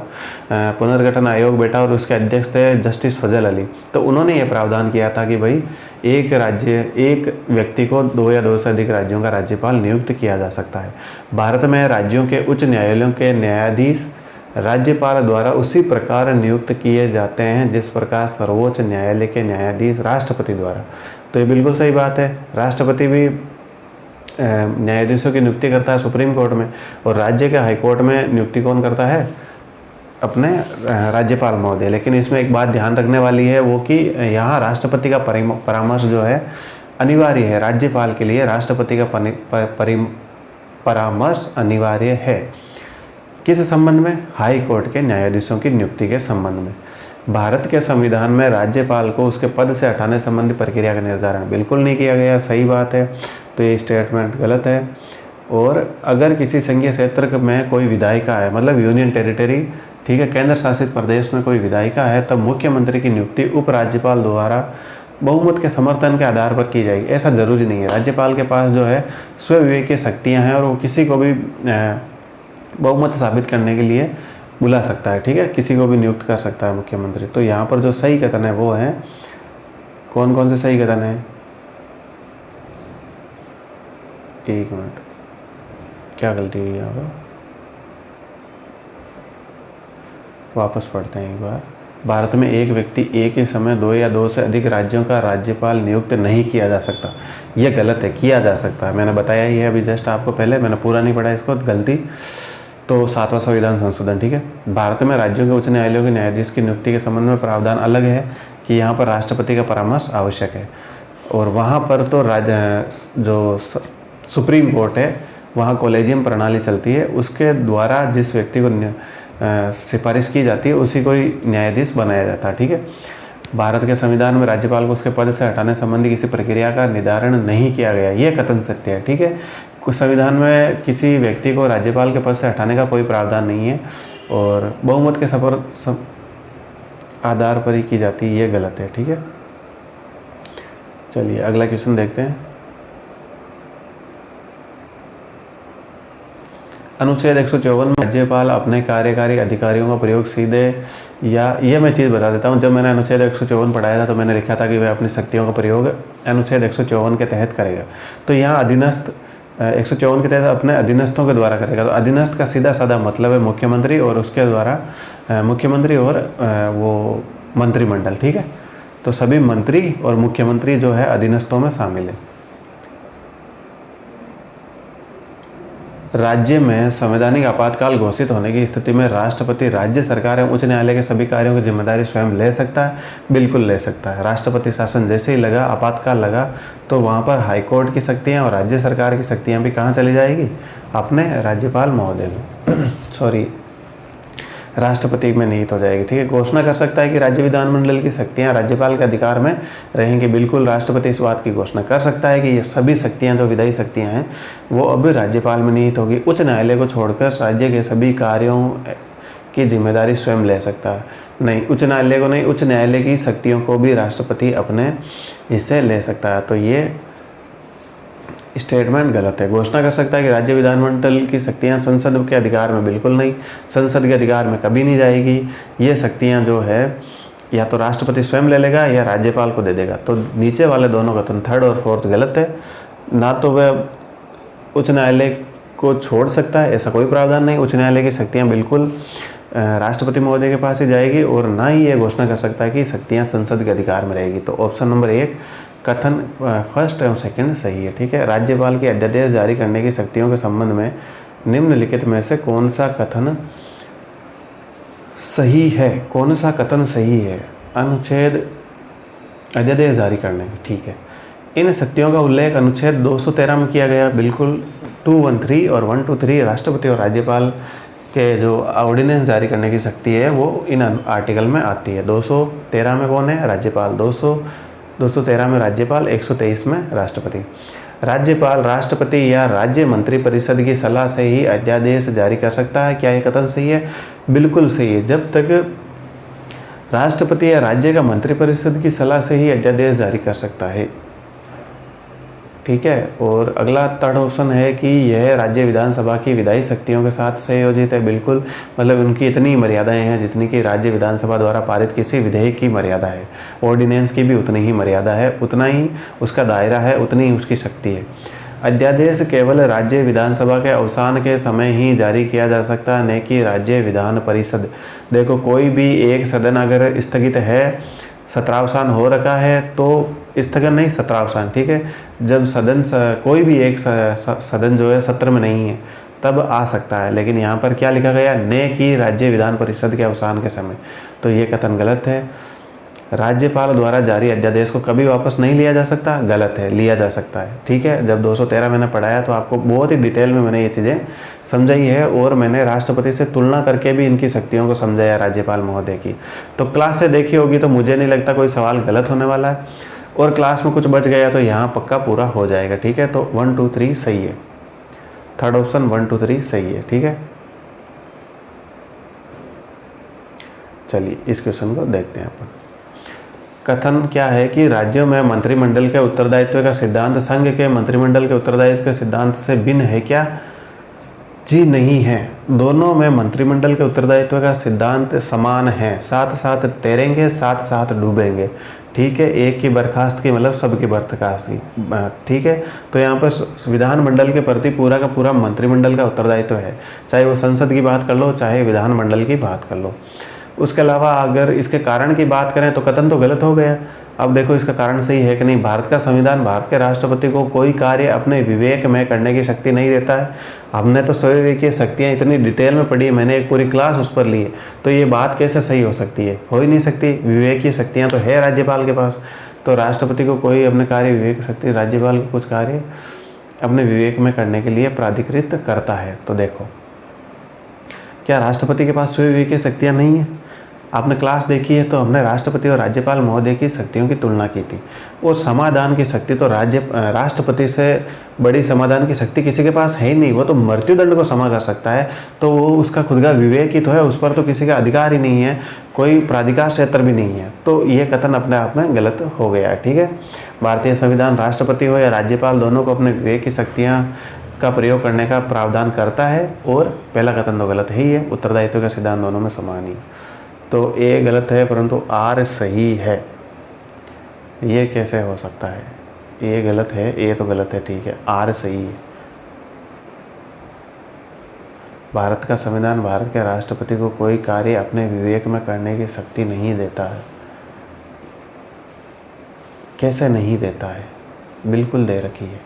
पुनर्गठन आयोग बैठा और उसके अध्यक्ष थे जस्टिस फजल अली। तो उन्होंने ये प्रावधान किया था कि भाई एक व्यक्ति को 2 या 2 से अधिक राज्यों का राज्यपाल नियुक्त किया जा सकता है। भारत में राज्यों के उच्च न्यायालयों के न्यायाधीश राज्यपाल द्वारा उसी प्रकार नियुक्त किए जाते हैं जिस प्रकार सर्वोच्च न्यायालय के न्यायाधीश राष्ट्रपति द्वारा तो ये बिल्कुल सही बात है। राष्ट्रपति भी न्यायाधीशों की नियुक्ति करता है सुप्रीम कोर्ट में, और राज्य के हाई कोर्ट में नियुक्ति कौन करता है? अपने राज्यपाल महोदय। लेकिन इसमें एक बात ध्यान रखने वाली है, वो कि यहाँ राष्ट्रपति का परामर्श जो है अनिवार्य है। राज्यपाल के लिए राष्ट्रपति का परामर्श अनिवार्य है। किस संबंध में? हाई कोर्ट के न्यायाधीशों की नियुक्ति के संबंध में। भारत के संविधान में राज्यपाल को उसके पद से हटाने संबंधी प्रक्रिया का निर्धारण बिल्कुल नहीं किया गया। सही बात है, तो ये स्टेटमेंट गलत है। और अगर किसी संघीय क्षेत्र में कोई विधायिका है, मतलब यूनियन टेरिटरी, ठीक है, केंद्र शासित प्रदेश में कोई विधायिका है, तब मुख्यमंत्री की नियुक्ति उपराज्यपाल द्वारा बहुमत के समर्थन के आधार पर की जाएगी। ऐसा जरूरी नहीं है। राज्यपाल के पास जो है स्वविवेकीय शक्तियाँ हैं, और वो किसी को भी बहुमत साबित करने के लिए बुला सकता है, ठीक है, किसी को भी नियुक्त कर सकता है मुख्यमंत्री। तो यहाँ पर जो सही कथन है वो है, कौन कौन से सही कथन है? एक मिनट, क्या गलती हुई यहाँ पर, वापस पढ़ते हैं एक बार। भारत में एक व्यक्ति एक ही समय 2 या 2 से अधिक राज्यों का राज्यपाल नियुक्त नहीं किया जा सकता। ये गलत है, किया जा सकता है। मैंने बताया ही है अभी जस्ट आपको, पहले मैंने पूरा नहीं पढ़ा इसको, गलती। तो 7वां संविधान संशोधन, ठीक है। भारत में राज्यों के उच्च न्यायालयों के न्यायाधीश की नियुक्ति के संबंध में प्रावधान अलग है कि यहाँ पर राष्ट्रपति का परामर्श आवश्यक है, और वहाँ पर तो जो सुप्रीम कोर्ट है वहाँ कॉलेजियम प्रणाली चलती है, उसके द्वारा जिस व्यक्ति को सिफारिश की जाती है उसी को ही न्यायाधीश बनाया जाता है, ठीक है। भारत के संविधान में राज्यपाल को उसके पद से हटाने संबंधी किसी प्रक्रिया का निर्धारण नहीं किया गया, ये कथन सत्य है, ठीक है। कुछ संविधान में किसी व्यक्ति को राज्यपाल के पद से हटाने का कोई प्रावधान नहीं है, और बहुमत के आधार पर ही की जाती है, ये गलत है, ठीक है। चलिए अगला क्वेश्चन देखते हैं। अनुच्छेद 154 में राज्यपाल अपने कार्यकारी अधिकारियों का प्रयोग सीधे, या ये मैं चीज़ बता देता हूँ, जब मैंने अनुच्छेद 154 पढ़ाया था तो मैंने लिखा था कि वह अपनी शक्तियों का प्रयोग अनुच्छेद 154 के तहत करेगा। तो यहाँ अधीनस्थ 154 के तहत अपने अधीनस्थों के द्वारा करेगा। तो अधीनस्थ का सीधा साधा मतलब है मुख्यमंत्री, और उसके द्वारा मुख्यमंत्री और वो मंत्रिमंडल, ठीक है। तो सभी मंत्री और मुख्यमंत्री जो है अधीनस्थों में शामिल है। राज्य में संवैधानिक आपातकाल घोषित होने की स्थिति में राष्ट्रपति राज्य सरकार एवं उच्च न्यायालय के सभी कार्यों की जिम्मेदारी स्वयं ले सकता है? बिल्कुल ले सकता है। राष्ट्रपति शासन जैसे ही लगा, आपातकाल लगा, तो वहाँ पर हाईकोर्ट की शक्तियाँ और राज्य सरकार की शक्तियाँ भी कहाँ चली जाएगी? अपने राज्यपाल महोदय में सॉरी, राष्ट्रपति में निहित हो जाएगी, ठीक है। घोषणा कर सकता है कि राज्य विधानमंडल की शक्तियां राज्यपाल के अधिकार में रहेंगी। बिल्कुल राष्ट्रपति इस बात की घोषणा कर सकता है कि ये सभी शक्तियां, जो विधायी शक्तियां हैं, वो अब राज्यपाल में निहित होगी। उच्च न्यायालय को छोड़कर राज्य के सभी कार्यों की जिम्मेदारी स्वयं ले सकता है? नहीं, उच्च न्यायालय को नहीं, उच्च न्यायालय की शक्तियों को भी राष्ट्रपति अपने हिस्से ले सकता है। तो ये स्टेटमेंट गलत है। घोषणा कर सकता है कि राज्य विधानमंडल की शक्तियां संसद के अधिकार में, बिल्कुल नहीं, संसद के अधिकार में कभी नहीं जाएगी। ये शक्तियां जो है या तो राष्ट्रपति स्वयं ले लेगा या राज्यपाल को दे देगा। तो नीचे वाले दोनों कथन, 3rd और 4th, गलत है। ना तो वह उच्च न्यायालय को छोड़ सकता है, ऐसा कोई प्रावधान नहीं। उच्च न्यायालय की शक्तियाँ बिल्कुल राष्ट्रपति महोदय के पास ही जाएगी, और ना ही ये घोषणा कर सकता है कि शक्तियाँ संसद के अधिकार में रहेगी। तो ऑप्शन नंबर 1 कथन 1st और 2nd सही है, ठीक है। राज्यपाल की अध्यादेश जारी करने की शक्तियों के संबंध में निम्नलिखित में से कौन सा कथन सही है? कौन सा कथन सही है? अनुच्छेद अध्यादेश जारी करने की, ठीक है। इन शक्तियों का उल्लेख अनुच्छेद 213 में किया गया, बिल्कुल। 213 और 123 राष्ट्रपति और राज्यपाल के जो ऑर्डिनेंस जारी करने की शक्ति है वो इन आर्टिकल में आती है। 213 में कौन है? राज्यपाल। 213 में राज्यपाल, 123 में राष्ट्रपति। राज्यपाल राष्ट्रपति या राज्य मंत्रिपरिषद की सलाह से ही अध्यादेश जारी कर सकता है। क्या ये कथन सही है? बिल्कुल सही है। जब तक राष्ट्रपति या राज्य का मंत्रिपरिषद की सलाह से ही अध्यादेश जारी कर सकता है, ठीक है। और अगला 3rd ऑप्शन है कि यह राज्य विधानसभा की विधायी शक्तियों के साथ संयोजित है। बिल्कुल, मतलब उनकी इतनी मर्यादाएं हैं जितनी कि राज्य विधानसभा द्वारा पारित किसी विधेयक की मर्यादा है। ऑर्डिनेंस की भी उतनी ही मर्यादा है, उतना ही उसका दायरा है, उतनी ही उसकी शक्ति है। अध्यादेश केवल राज्य विधानसभा के अवसान के समय ही जारी किया जा सकता है, न कि राज्य विधान परिषद। देखो, कोई भी एक सदन अगर स्थगित है, सत्रावसान हो रखा है, तो स्थगन नहीं, सत्रावसान, ठीक है। जब सदन कोई भी एक सदन जो है सत्र में नहीं है तब आ सकता है, लेकिन यहाँ पर क्या लिखा गया, ने की राज्य विधान परिषद के अवसान के समय, तो ये कथन गलत है। राज्यपाल द्वारा जारी अध्यादेश को कभी वापस नहीं लिया जा सकता, गलत है, लिया जा सकता है, ठीक है। जब 213 मैंने पढ़ाया तो आपको बहुत ही डिटेल में मैंने ये चीज़ें समझाई है, और मैंने राष्ट्रपति से तुलना करके भी इनकी शक्तियों को समझाया राज्यपाल महोदय की। तो क्लास से देखी होगी तो मुझे नहीं लगता कोई सवाल गलत होने वाला है, और क्लास में कुछ बच गया तो यहाँ पक्का पूरा हो जाएगा, ठीक है। तो 1 2 3 सही है, थर्ड ऑप्शन 1 2 3 सही है, ठीक है। चलिए इस क्वेश्चन को देखते हैं अपन। कथन क्या है कि राज्यों में मंत्रिमंडल के उत्तरदायित्व का सिद्धांत संघ के मंत्रिमंडल के उत्तरदायित्व के सिद्धांत से भिन्न है क्या? जी नहीं है, दोनों में मंत्रिमंडल के उत्तरदायित्व का सिद्धांत समान है, साथ साथ तैरेंगे साथ साथ डूबेंगे, ठीक है। एक की बर्खास्त की मतलब सबकी बर्खास्त की, ठीक है। तो यहाँ पर विधानमंडल के प्रति पूरा का पूरा मंत्रिमंडल का उत्तरदायित्व है, चाहे वो संसद की बात कर लो चाहे विधानमंडल की बात कर लो। उसके अलावा अगर इसके कारण की बात करें तो कथन तो गलत हो गया। अब देखो इसका कारण सही है कि नहीं। भारत का संविधान भारत के राष्ट्रपति को कोई कार्य अपने विवेक में करने की शक्ति नहीं देता है। हमने तो स्वविवेकीय शक्तियाँ इतनी डिटेल में पढ़ी है, मैंने एक पूरी क्लास उस पर ली है, तो ये बात कैसे सही हो सकती है? हो ही नहीं सकती। विवेकीय शक्तियाँ तो है राज्यपाल के पास, तो राष्ट्रपति को कोई अपने कार्य विवेक शक्ति, राज्यपाल को कुछ कार्य अपने विवेक में करने के लिए प्राधिकृत करता है। तो देखो क्या राष्ट्रपति के पास स्वविवेकीय शक्तियाँ नहीं है? आपने क्लास देखी है तो हमने राष्ट्रपति और राज्यपाल महोदय की शक्तियों की तुलना की थी। वो समाधान की शक्ति तो राष्ट्रपति से बड़ी समाधान की शक्ति किसी के पास है ही नहीं। वो तो मृत्युदंड को समा कर सकता है, तो वो उसका खुद का विवेक ही तो है, उस पर तो किसी का अधिकार ही नहीं है, कोई प्राधिकार क्षेत्र भी नहीं है। तो ये कथन अपने आप में गलत हो गया है, ठीक है। भारतीय संविधान राष्ट्रपति हो या राज्यपाल दोनों को अपने विवेक की शक्तियाँ का प्रयोग करने का प्रावधान करता है, और पहला कथन तो गलत ही है, उत्तरदायित्व का सिद्धांत दोनों में समान ही। तो ए गलत है परंतु आर सही है, ये कैसे हो सकता है? ए गलत है, ए तो गलत है, ठीक है, आर सही है। भारत का संविधान भारत के राष्ट्रपति को कोई कार्य अपने विवेक में करने की शक्ति नहीं देता है। कैसे नहीं देता है? बिल्कुल दे रखी है।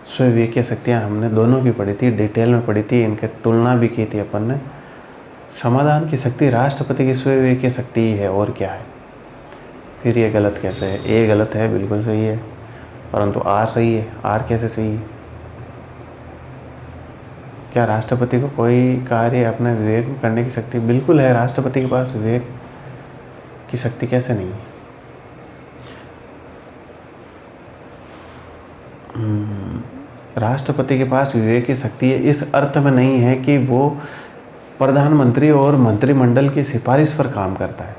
स्वविवेकीय शक्तियाँ हमने दोनों की पढ़ी थी, डिटेल में पढ़ी थी, इनके तुलना भी की थी अपन ने। समाधान की शक्ति राष्ट्रपति की स्वविवेकीय शक्ति ही है, और क्या है? फिर ये गलत कैसे है? ए गलत है, बिल्कुल सही है, परंतु आर सही है। आर कैसे सही है? क्या राष्ट्रपति को कोई कार्य अपने विवेक में करने की शक्ति? बिल्कुल है, राष्ट्रपति के पास विवेक की शक्ति कैसे नहीं है? राष्ट्रपति के पास विवेक की शक्ति है इस अर्थ में नहीं है कि वो प्रधानमंत्री और मंत्रिमंडल की सिफारिश पर काम करता है,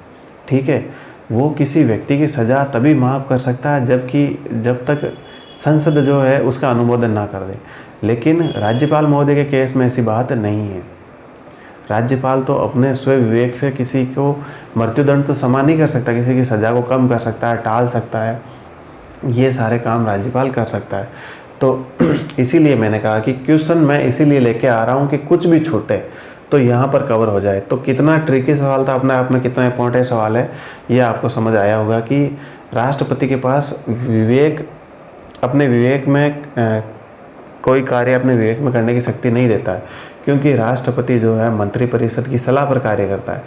ठीक है। वो किसी व्यक्ति की सज़ा तभी माफ़ कर सकता है जब तक संसद जो है उसका अनुमोदन ना कर दे, लेकिन राज्यपाल महोदय के केस में ऐसी बात नहीं है। राज्यपाल तो अपने स्वविवेक से किसी को मृत्युदंड तो समा नहीं कर सकता, किसी की सज़ा को कम कर सकता है, टाल सकता है, ये सारे काम राज्यपाल कर सकता है। तो इसीलिए मैंने कहा कि क्वेश्चन मैं इसीलिए लेके आ रहा हूँ कि कुछ भी छूटे तो यहाँ पर कवर हो जाए। तो कितना ट्रिकी सवाल था, अपने आप में कितना इंपॉर्टेंट सवाल है, ये आपको समझ आया होगा कि राष्ट्रपति के पास अपने विवेक में कोई कार्य अपने विवेक में करने की शक्ति नहीं देता है, क्योंकि राष्ट्रपति जो है मंत्रिपरिषद की सलाह पर कार्य करता है।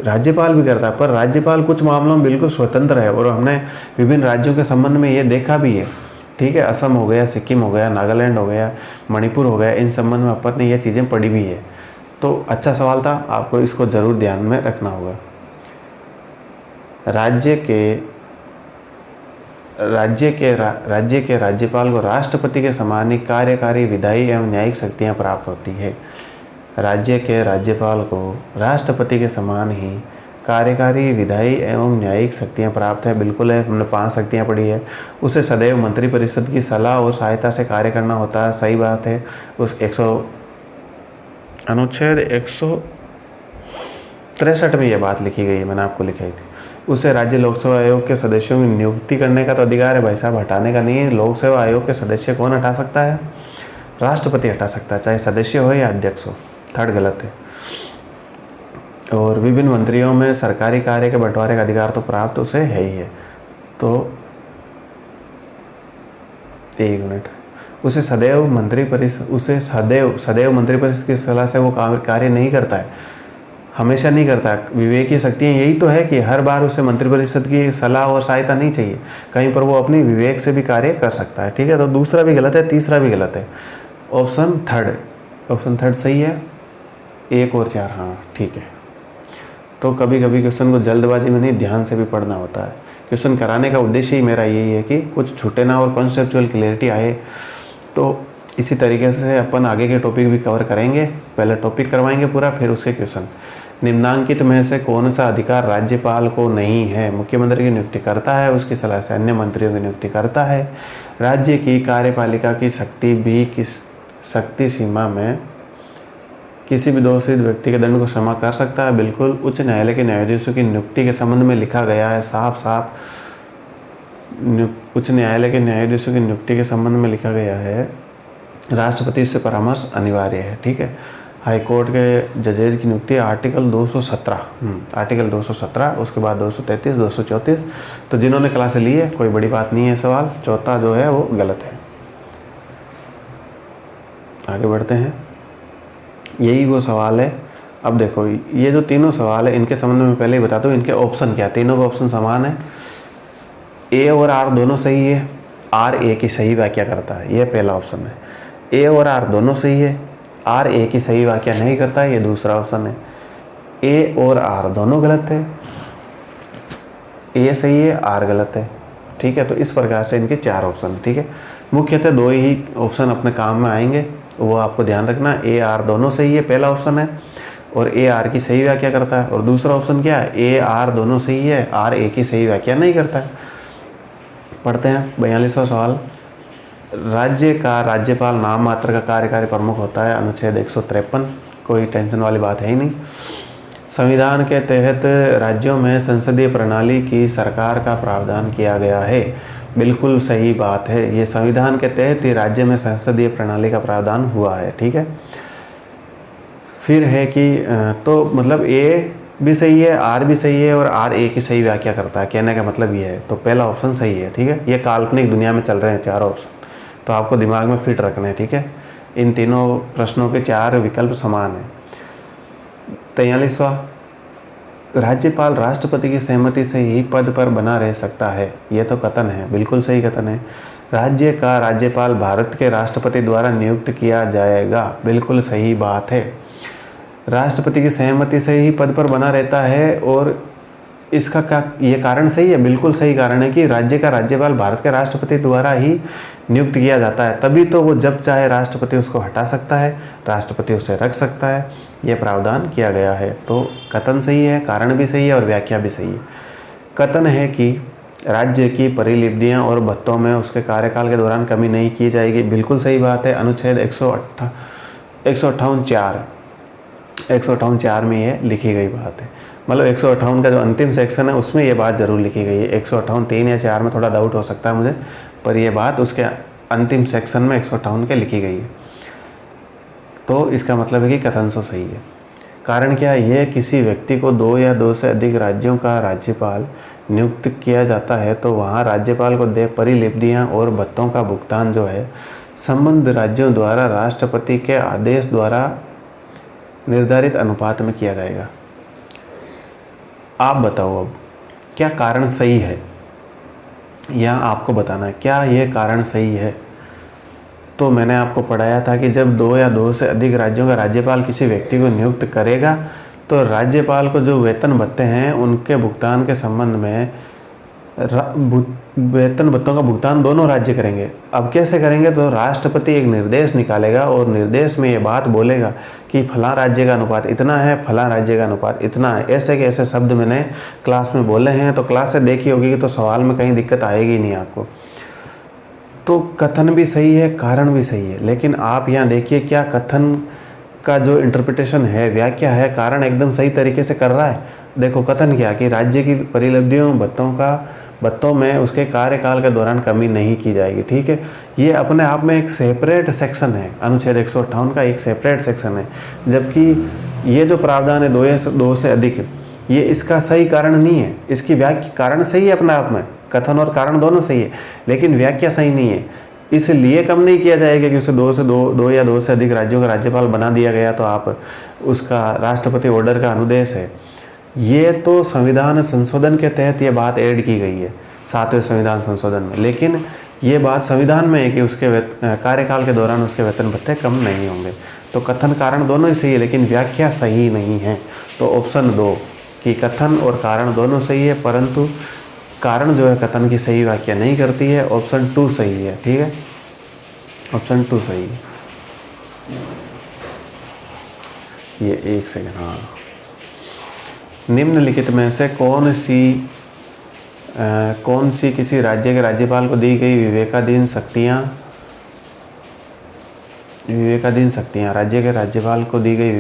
राज्यपाल भी करता है, पर राज्यपाल कुछ मामलों में बिल्कुल स्वतंत्र है, और हमने विभिन्न राज्यों के संबंध में ये देखा भी है, ठीक है। असम हो गया, सिक्किम हो गया, नागालैंड हो गया, मणिपुर हो गया, इन संबंध में अपन ने ये चीज़ें पढ़ी भी है। तो अच्छा सवाल था, आपको इसको ज़रूर ध्यान में रखना होगा। राज्य के राज्यपाल को राष्ट्रपति के समान ही कार्यकारी, विधायी एवं न्यायिक शक्तियाँ प्राप्त होती है। राज्य के राज्यपाल को राष्ट्रपति के समान ही कार्यकारी, विधायी एवं न्यायिक शक्तियाँ प्राप्त है, बिल्कुल है, हमने 5 शक्तियाँ पढ़ी है। उसे सदैव मंत्रिपरिषद की सलाह और सहायता से कार्य करना होता है, सही बात है। उस अनुच्छेद 163 में यह बात लिखी गई है, मैंने आपको लिखाई थी। उसे राज्य लोक सेवा आयोग के सदस्यों की नियुक्ति करने का तो अधिकार है भाई साहब, हटाने का नहीं है। लोक सेवा आयोग के सदस्य कौन हटा सकता है? राष्ट्रपति हटा सकता है, चाहे सदस्य हो या अध्यक्ष हो। थर्ड गलत है। और विभिन्न मंत्रियों में सरकारी कार्य के बंटवारे का अधिकार तो प्राप्त उसे है ही है। तो एक मिनट, उसे सदैव मंत्री परिषद की सलाह से वो कार्य नहीं करता है, हमेशा नहीं करता। विवेक की शक्तियाँ यही तो है कि हर बार उसे मंत्रिपरिषद की सलाह और सहायता नहीं चाहिए, कहीं पर वो अपनी विवेक से भी कार्य कर सकता है। ठीक है, तो दूसरा भी गलत है, तीसरा भी गलत है। ऑप्शन थर्ड सही है, 1 और 4 हाँ ठीक है। तो कभी कभी क्वेश्चन को जल्दबाजी में नहीं, ध्यान से भी पढ़ना होता है। क्वेश्चन कराने का उद्देश्य ही मेरा यही है कि कुछ छूटे ना और कॉन्सेप्चुअल क्लियरिटी आए। तो इसी तरीके से अपन आगे के टॉपिक भी कवर करेंगे। पहले टॉपिक करवाएंगे पूरा, फिर उसके क्वेश्चन। निम्नांकित में से कौन सा अधिकार राज्यपाल को नहीं है? मुख्यमंत्री की नियुक्ति करता है, उसकी सलाह से अन्य मंत्रियों की नियुक्ति करता है। राज्य की कार्यपालिका की शक्ति भी किस शक्ति सीमा में किसी भी दोषित व्यक्ति के दंड को क्षमा कर सकता है। बिल्कुल, उच्च न्यायालय के न्यायाधीशों की नियुक्ति के संबंध में लिखा गया है साफ। उच्च न्यायालय के न्यायाधीशों की नियुक्ति के संबंध में लिखा गया है राष्ट्रपति से परामर्श अनिवार्य है। ठीक है, हाई कोर्ट के जजेज की नियुक्ति आर्टिकल 217, उसके बाद 233, 234। तो जिन्होंने क्लासें ली है कोई बड़ी बात नहीं है। सवाल चौथा जो है वो गलत है। आगे बढ़ते हैं, यही वो सवाल है। अब देखो, ये जो तीनों सवाल है इनके संबंध में पहले ही बता दूं, इनके ऑप्शन क्या है। तीनों के ऑप्शन समान है, ए और आर दोनों सही है, आर ए की सही व्याख्या करता है, ये पहला ऑप्शन है। ए और आर दोनों सही है, आर ए की सही व्याख्या नहीं करता है, ये दूसरा ऑप्शन है। ए और आर दोनों गलत है, ए सही है, आर गलत है। ठीक है, तो इस प्रकार से इनके 4 ऑप्शन। ठीक है, मुख्यतः 2 ही ऑप्शन अपने काम में आएंगे, वो आपको ध्यान रखना। ए आर दोनों सही है, पहला ऑप्शन है, और ए आर की सही व्याख्या करता है। और दूसरा ऑप्शन क्या है? ए आर दोनों सही है, आर ए की सही व्याख्या नहीं करता है। पढ़ते हैं 42वां सवाल। राज्य का राज्यपाल नाम मात्र का कार्यकारी प्रमुख होता है। अनुच्छेद 153, कोई टेंशन वाली बात है ही नहीं। संविधान के तहत राज्यों में संसदीय प्रणाली की सरकार का प्रावधान किया गया है। बिल्कुल सही बात है, ये संविधान के तहत ही राज्य में संसदीय प्रणाली का प्रावधान हुआ है। ठीक है, फिर है कि तो मतलब ए भी सही है, आर भी सही है, और आर ए की सही व्याख्या करता है। कहने का मतलब ये है, तो पहला ऑप्शन सही है। ठीक है, ये काल्पनिक दुनिया में चल रहे हैं 4 ऑप्शन, तो आपको दिमाग में फिट रखना है। ठीक है, इन तीनों प्रश्नों के 4 विकल्प समान हैं। 43वां, राज्यपाल राष्ट्रपति की सहमति से ही पद पर बना रह सकता है। यह तो कथन है, बिल्कुल सही कथन है। राज्य का राज्यपाल भारत के राष्ट्रपति द्वारा नियुक्त किया जाएगा। बिल्कुल सही बात है, राष्ट्रपति की सहमति से ही पद पर बना रहता है। और इसका ये कारण सही है, बिल्कुल सही कारण है कि राज्य का राज्यपाल भारत के राष्ट्रपति द्वारा ही नियुक्त किया जाता है, तभी तो वो जब चाहे राष्ट्रपति उसको हटा सकता है, राष्ट्रपति उसे रख सकता है। यह प्रावधान किया गया है। तो कथन सही है, कारण भी सही है, और व्याख्या भी सही है। कथन है कि राज्य की परिलिप्तियाँ और भत्तों में उसके कार्यकाल के दौरान कमी नहीं की जाएगी। बिल्कुल सही बात है, अनुच्छेद 158(4) में ये लिखी गई बात है। मतलब 158 का जो अंतिम सेक्शन है उसमें ये बात ज़रूर लिखी गई है। 158(3) या 4 में थोड़ा डाउट हो सकता है मुझे, पर यह बात उसके अंतिम सेक्शन में 158 के लिखी गई है। तो इसका मतलब है कि कथन सो सही है। कारण क्या है? यह किसी व्यक्ति को 2 या 2 से अधिक राज्यों का राज्यपाल नियुक्त किया जाता है तो वहाँ राज्यपाल को देय परिलिप्तियाँ और भत्तों का भुगतान जो है संबद्ध राज्यों द्वारा राष्ट्रपति के आदेश द्वारा निर्धारित अनुपात में किया जाएगा। आप बताओ अब क्या कारण सही है, यहाँ आपको बताना है क्या यह कारण सही है। तो मैंने आपको पढ़ाया था कि जब 2 या 2 से अधिक राज्यों का राज्यपाल किसी व्यक्ति को नियुक्त करेगा तो राज्यपाल को जो वेतन भत्ते हैं उनके भुगतान के संबंध में वेतन भत्तों का भुगतान दोनों राज्य करेंगे। अब कैसे करेंगे? तो राष्ट्रपति एक निर्देश निकालेगा और निर्देश में ये बात बोलेगा कि फलां राज्य का अनुपात इतना है, फलां राज्य का अनुपात इतना है। ऐसे के ऐसे शब्द मैंने क्लास में बोले हैं, तो क्लास से देखी होगी तो सवाल में कहीं दिक्कत आएगी नहीं आपको। तो कथन भी सही है, कारण भी सही है, लेकिन आप यहाँ देखिए क्या कथन का जो इंटरप्रिटेशन है, व्याख्या है, कारण एकदम सही तरीके से कर रहा है। देखो कथन क्या कि राज्य की परिलब्धियों भत्तों में उसके कार्यकाल के दौरान कमी नहीं की जाएगी। ठीक है, ये अपने आप में एक सेपरेट सेक्शन है, अनुच्छेद 158 का एक सेपरेट सेक्शन है। जबकि ये जो प्रावधान है 2 से अधिक, ये इसका सही कारण नहीं है। इसकी व्याख्या कारण सही है अपने आप में, कथन और कारण दोनों सही है, लेकिन व्याख्या सही नहीं है। इसलिए कम नहीं किया जाएगा कि उसे दो या दो से अधिक राज्यों का राज्यपाल बना दिया गया तो आप उसका राष्ट्रपति ऑर्डर का अनुदेश है। ये तो संविधान संशोधन के तहत ये बात ऐड की गई है 7वें संविधान संशोधन में, लेकिन ये बात संविधान में है कि उसके कार्यकाल के दौरान उसके वेतन भत्ते कम नहीं होंगे। तो कथन कारण दोनों ही सही है, लेकिन व्याख्या सही नहीं है। तो ऑप्शन 2 कि कथन और कारण दोनों सही है, परंतु कारण जो है कथन की सही व्याख्या नहीं करती है। ऑप्शन 2 सही है। ठीक है, ऑप्शन 2 सही है। ये एक सेकंड, हाँ। निम्नलिखित में से कौन सी किसी राज्य के राज्यपाल को दी गई विवेकाधीन शक्तियाँ राज्य के राज्यपाल को दी गई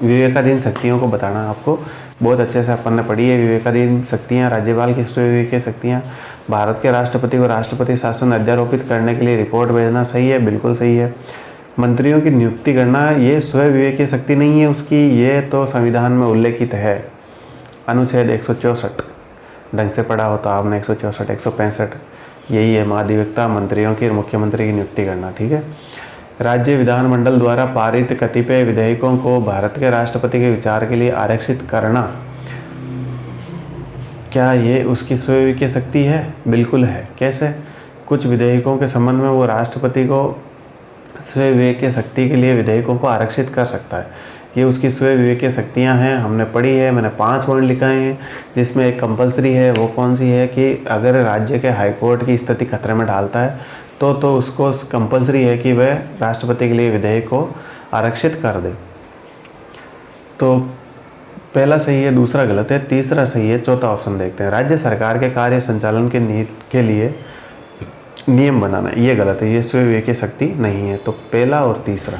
विवेकाधीन शक्तियों को बताना आपको बहुत अच्छे से अपन ने पढ़ी है। विवेकाधीन शक्तियाँ, राज्यपाल की स्वविवेकीय शक्तियाँ, भारत के राष्ट्रपति को राष्ट्रपति शासन अध्यारोपित करने के लिए रिपोर्ट भेजना, सही है, बिल्कुल सही है। मंत्रियों की नियुक्ति करना, ये स्वविवेकीय शक्ति नहीं है उसकी, ये तो संविधान में उल्लेखित है। अनुच्छेद 164 ढंग से पढ़ा हो तो आपने 164, 165 यही है महाधिवक्ता, मंत्रियों की और मुख्यमंत्री की नियुक्ति करना। ठीक है। राज्य विधानमंडल द्वारा पारित कतिपय विधेयकों को भारत के राष्ट्रपति के विचार के लिए आरक्षित करना, क्या ये उसकी स्वविवेकीय शक्ति है? बिल्कुल है। कैसे? कुछ विधेयकों के संबंध में वो राष्ट्रपति को स्वविवेकीय शक्ति के लिए विधेयकों को आरक्षित कर सकता है। ये उसकी स्वविवेकीय शक्तियाँ हैं, हमने पढ़ी है, मैंने 5 पॉइंट लिखाए हैं, जिसमें एक कंपलसरी है। वो कौन सी है कि अगर राज्य के हाईकोर्ट की स्थिति खतरे में डालता है तो उसको कंपलसरी है कि वह राष्ट्रपति के लिए विधेयक को आरक्षित कर दे। तो पहला सही है, दूसरा गलत है, तीसरा सही है, चौथा ऑप्शन देखते हैं। राज्य सरकार के कार्य संचालन के लिए नियम बनाना, ये गलत है, ये स्वविवेकीय शक्ति नहीं है। तो पहला और तीसरा,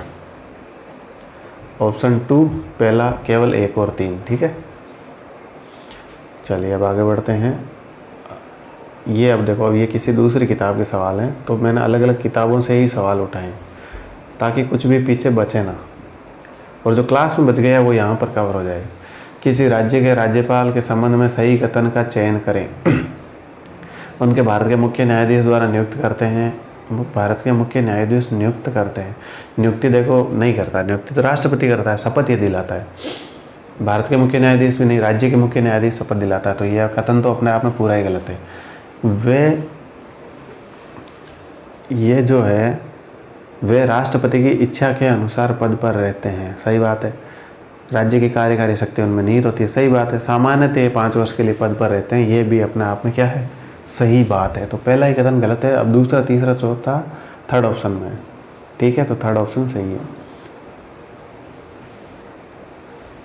ऑप्शन 2 पहला, केवल 1 और 3। ठीक है, चलिए अब आगे बढ़ते हैं। ये अब देखो, अब ये किसी दूसरी किताब के सवाल हैं, तो मैंने अलग अलग किताबों से ही सवाल उठाए ताकि कुछ भी पीछे बचे ना, और जो क्लास में बच गया वो यहाँ पर कवर हो जाए। किसी राज्य के राज्यपाल के संबंध में सही कथन का चयन करें। उनके भारत के मुख्य न्यायाधीश द्वारा नियुक्त करते हैं, भारत के मुख्य न्यायाधीश नियुक्त करते हैं। नियुक्ति देखो नहीं करता, नियुक्ति तो राष्ट्रपति करता है, शपथ ये दिलाता है। भारत के मुख्य न्यायाधीश भी नहीं, राज्य के मुख्य न्यायाधीश शपथ दिलाता है। तो यह कथन तो अपने आप में पूरा ही गलत है। ये जो है वे राष्ट्रपति की इच्छा के अनुसार पद पर रहते हैं, सही बात है। राज्य की कार्यकारी शक्ति उनमें नहीं होती है, सही बात है। सामान्यतः 5 वर्ष के लिए पद पर रहते हैं, ये भी अपने आप में क्या है, सही बात है। तो पहला ही कथन गलत है। अब दूसरा, तीसरा, चौथा, थर्ड ऑप्शन में है। ठीक है, तो थर्ड ऑप्शन सही है।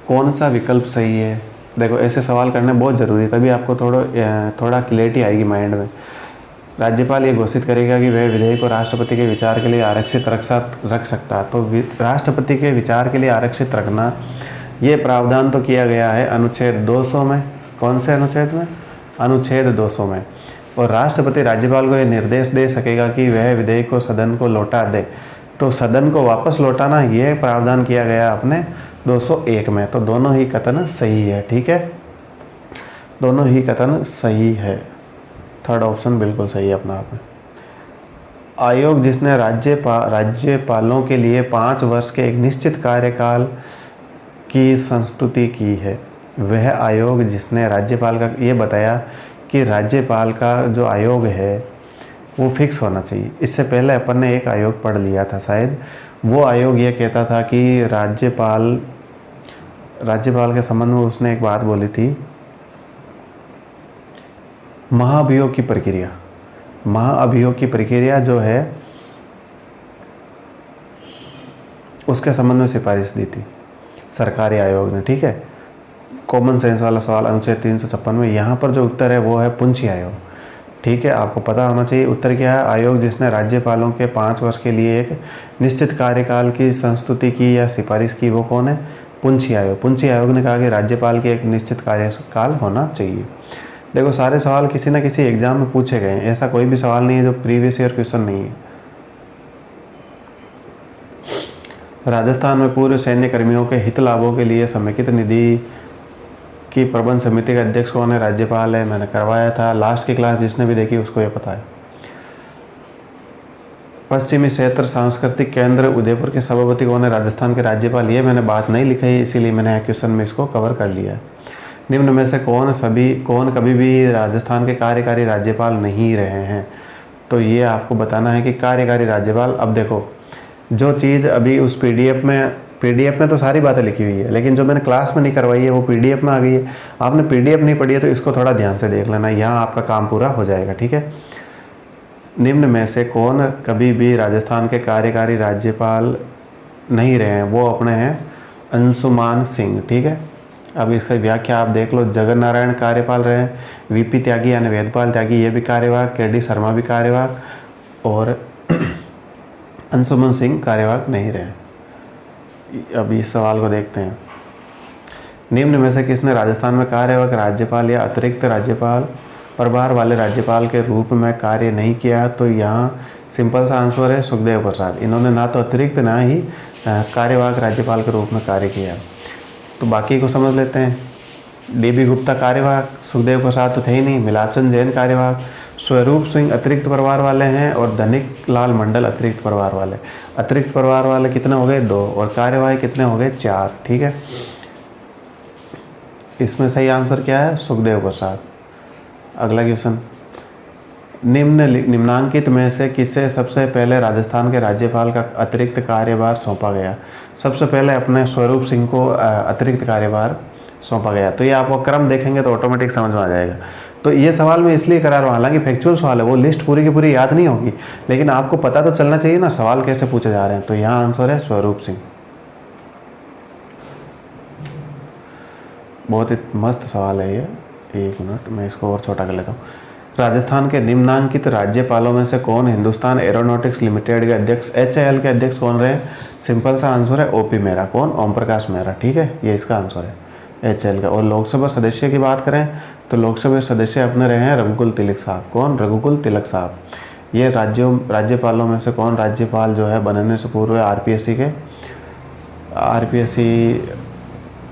कौन सा विकल्प सही है? देखो ऐसे सवाल करने बहुत ज़रूरी है, तभी आपको थोड़ा क्लैरिटी आएगी माइंड में। राज्यपाल ये घोषित करेगा कि वह विधेयक को राष्ट्रपति के विचार के लिए आरक्षित रख सकता है। तो राष्ट्रपति के विचार के लिए आरक्षित रखना, ये प्रावधान तो किया गया है अनुच्छेद 200 में। कौन से अनुच्छेद में? अनुच्छेद 200 में। और राष्ट्रपति राज्यपाल को यह निर्देश दे सकेगा कि वह विधेयक को सदन को लौटा दे। तो सदन को वापस लौटाना, यह प्रावधान किया गया अपने 201 में। तो दोनों ही कथन सही है। ठीक है, दोनों ही कथन सही है। थर्ड ऑप्शन बिल्कुल सही है अपना आप में। आयोग जिसने राज्यपालों के लिए 5 वर्ष के एक निश्चित कार्यकाल की संस्तुति की है, वह आयोग जिसने राज्यपाल का ये बताया कि राज्यपाल का जो आयोग है वो फिक्स होना चाहिए। इससे पहले अपन ने एक आयोग पढ़ लिया था शायद, वो आयोग ये कहता था कि राज्यपाल के संबंध में उसने एक बात बोली थी, महाभियोग की प्रक्रिया जो है उसके संबंध में सिफारिश दी थी सरकारी आयोग ने। ठीक है, कॉमन सेंस वाला सवाल अनुच्छेद 356 में। यहाँ पर जो उत्तर है वो है पुंछी आयोग। ठीक है, आपको पता होना चाहिए उत्तर क्या है। आयोग जिसने राज्यपालों के 5 वर्ष के लिए एक निश्चित कार्यकाल की संस्तुति की या सिफारिश की, वो कौन है? पुंछी आयोग। पुंछी आयोग ने कहा कि राज्यपाल के एक निश्चित कार्यकाल होना चाहिए। देखो सारे सवाल किसी न किसी एग्जाम में पूछे गए हैं, ऐसा कोई भी सवाल नहीं है जो प्रीवियस ईयर क्वेश्चन नहीं है। राजस्थान में पूर्व सैन्य कर्मियों के हित लाभों के लिए समेकित निधि कि प्रबंध समिति का अध्यक्ष कौन है, राज्यपाल है, मैंने करवाया था। लास्ट की क्लास जिसने भी देखी उसको ये पता है। पश्चिमी क्षेत्र सांस्कृतिक केंद्र उदयपुर के सभापति कौन है, राजस्थान के राज्यपाल। ये मैंने बात नहीं लिखाई इसीलिए मैंने क्वेश्चन में इसको कवर कर लिया है। निम्न में से कौन कभी भी राजस्थान के कार्यकारी राज्यपाल नहीं रहे हैं। तो ये आपको बताना है कि कार्यकारी राज्यपाल। अब देखो जो चीज़ अभी उस पीडीएफ में तो सारी बातें लिखी हुई है, लेकिन जो मैंने क्लास में नहीं करवाई है वो पीडीएफ में आ गई है। आपने पीडीएफ नहीं पढ़ी है तो इसको थोड़ा ध्यान से देख लेना, यहाँ आपका काम पूरा हो जाएगा। ठीक है। निम्न में से कौन कभी भी राजस्थान के कार्यकारी राज्यपाल नहीं रहे हैं, वो अपने हैं अंशुमान सिंह। ठीक है। अब इसकी व्याख्या आप देख लो। जगन नारायण कार्यपाल रहे हैं, वीपी त्यागी यानी वेदपाल त्यागी ये भी कार्यवाहक, केडी शर्मा भी कार्यवाहक, और अंशुमन सिंह कार्यवाहक नहीं रहे। अब इस सवाल को देखते हैं। निम्न में से किसने राजस्थान में कार्यवाहक राज्यपाल या अतिरिक्त राज्यपाल प्रभार वाले राज्यपाल के रूप में कार्य नहीं किया। तो यहाँ सिंपल सा आंसर है सुखदेव प्रसाद। इन्होंने ना तो अतिरिक्त ना ही कार्यवाहक राज्यपाल के रूप में कार्य किया। तो बाकी को समझ लेते हैं। डीबी गुप्ता कार्यवाहक, सुखदेव प्रसाद तो थे ही नहीं, मिलापचंद जैन कार्यवाहक, स्वरूप सिंह अतिरिक्त प्रभार वाले हैं, और धनिक लाल मंडल अतिरिक्त प्रभार वाले। अतिरिक्त प्रभार वाले कितने हो गए, 2, और कार्यवाही कितने हो गए, 4। ठीक है। इसमें सही आंसर क्या है, सुखदेव प्रसाद। अगला क्वेश्चन, निम्नांकित में से किसे सबसे पहले राजस्थान के राज्यपाल का अतिरिक्त कार्यभार सौंपा गया। सबसे पहले अपने स्वरूप सिंह को अतिरिक्त कार्यभार सौंपा गया। तो ये आपको क्रम देखेंगे तो ऑटोमेटिक समझ में आ जाएगा। तो ये सवाल मैं इसलिए करा रहा हूँ, हालांकि फैक्चुअल सवाल है, वो लिस्ट पूरी की पूरी याद नहीं होगी, लेकिन आपको पता तो चलना चाहिए ना सवाल कैसे पूछे जा रहे हैं। तो यहाँ आंसर है स्वरूप सिंह। बहुत ही मस्त सवाल है ये। एक मिनट मैं इसको और छोटा कर लेता हूँ। राजस्थान के निम्नांकित राज्यपालों में से कौन हिंदुस्तान एरोनॉटिक्स लिमिटेड के अध्यक्ष, HAL के अध्यक्ष कौन रहे। सिंपल सा आंसर है OP मेहरा। कौन, ओम प्रकाश मेहरा। ठीक है, ये इसका आंसर है HAL का। और लोकसभा सदस्य की बात करें तो लोकसभा सदस्य अपने रहे हैं रघुकुल तिलक साहब। कौन, रघुकुल तिलक साहब। ये राज्यपालों में से कौन राज्यपाल जो है बनने से पूर्व RPSC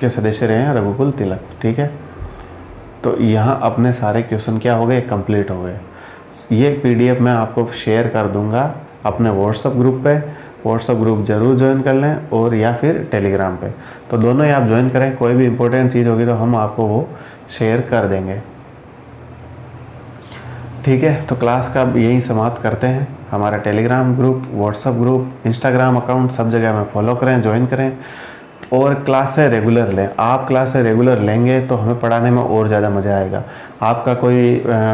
के सदस्य रहे हैं, रघुकुल तिलक। ठीक है। तो यहाँ अपने सारे क्वेश्चन क्या हो गए, कंप्लीट हो गए। ये PDF मैं आपको शेयर कर दूंगा अपने व्हाट्सअप ग्रुप पे। व्हाट्सअप ग्रुप जरूर ज्वाइन कर लें, और या फिर टेलीग्राम पे, तो दोनों ही आप ज्वाइन करें। कोई भी इंपॉर्टेंट चीज़ होगी तो हम आपको वो शेयर कर देंगे। ठीक है। तो क्लास का यही समाप्त करते हैं। हमारा Telegram group, WhatsApp group, Instagram account सब जगह में फॉलो करें, ज्वाइन करें, और क्लास से रेगुलर लें। आप क्लास से रेगुलर लेंगे तो हमें पढ़ाने में और ज़्यादा मज़ा आएगा। आपका कोई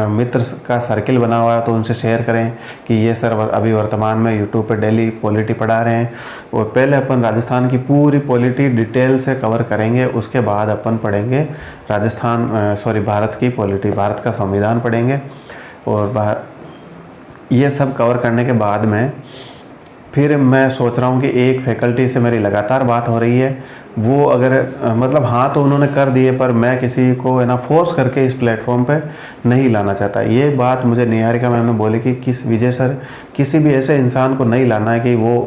मित्र का सर्किल बना हुआ है तो उनसे शेयर करें कि ये सर अभी वर्तमान में यूट्यूब पे डेली पॉलिटी पढ़ा रहे हैं, और पहले अपन राजस्थान की पूरी पॉलिटी डिटेल से कवर करेंगे। उसके बाद अपन पढ़ेंगे भारत की पॉलिटी, भारत का संविधान पढ़ेंगे। और ये सब कवर करने के बाद में फिर मैं सोच रहा हूँ कि एक फैकल्टी से मेरी लगातार बात हो रही है, वो अगर मतलब हाँ तो उन्होंने कर दिए, पर मैं किसी को है ना फोर्स करके इस प्लेटफॉर्म पे नहीं लाना चाहता। ये बात मुझे निहारिका मैम ने बोली कि किस विजय सर किसी भी ऐसे इंसान को नहीं लाना है कि वो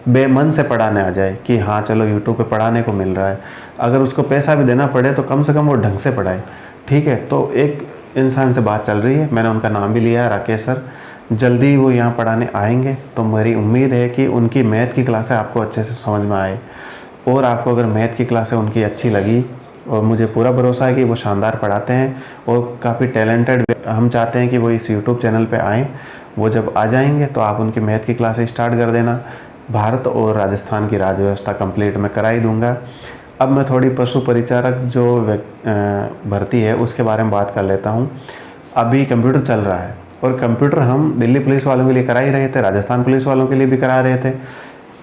बेमन से पढ़ाने आ जाए कि हाँ चलो यूट्यूब पे पढ़ाने को मिल रहा है। अगर उसको पैसा भी देना पड़े तो कम से कम वो ढंग से पढ़ाए। ठीक है। तो एक इंसान से बात चल रही है, मैंने उनका नाम भी लिया है, राकेश सर। जल्दी वो यहाँ पढ़ाने आएंगे, तो मेरी उम्मीद है कि उनकी मैथ की क्लासें आपको अच्छे से समझ में आए। और आपको अगर मैथ की क्लासें उनकी अच्छी लगी, और मुझे पूरा भरोसा है कि वो शानदार पढ़ाते हैं और काफ़ी टैलेंटेड, हम चाहते हैं कि वो इस यूट्यूब चैनल पे आएँ। वो जब आ जाएंगे तो आप उनकी मैथ की क्लासें स्टार्ट कर देना। भारत और राजस्थान की राज्य व्यवस्था कंप्लीट मैं करा ही दूँगा। अब मैं थोड़ी पशु परिचारक जो भर्ती है उसके बारे में बात कर लेता हूँ। अभी कंप्यूटर चल रहा है, और कंप्यूटर हम दिल्ली पुलिस वालों के लिए करा ही रहे थे, राजस्थान पुलिस वालों के लिए भी करा रहे थे।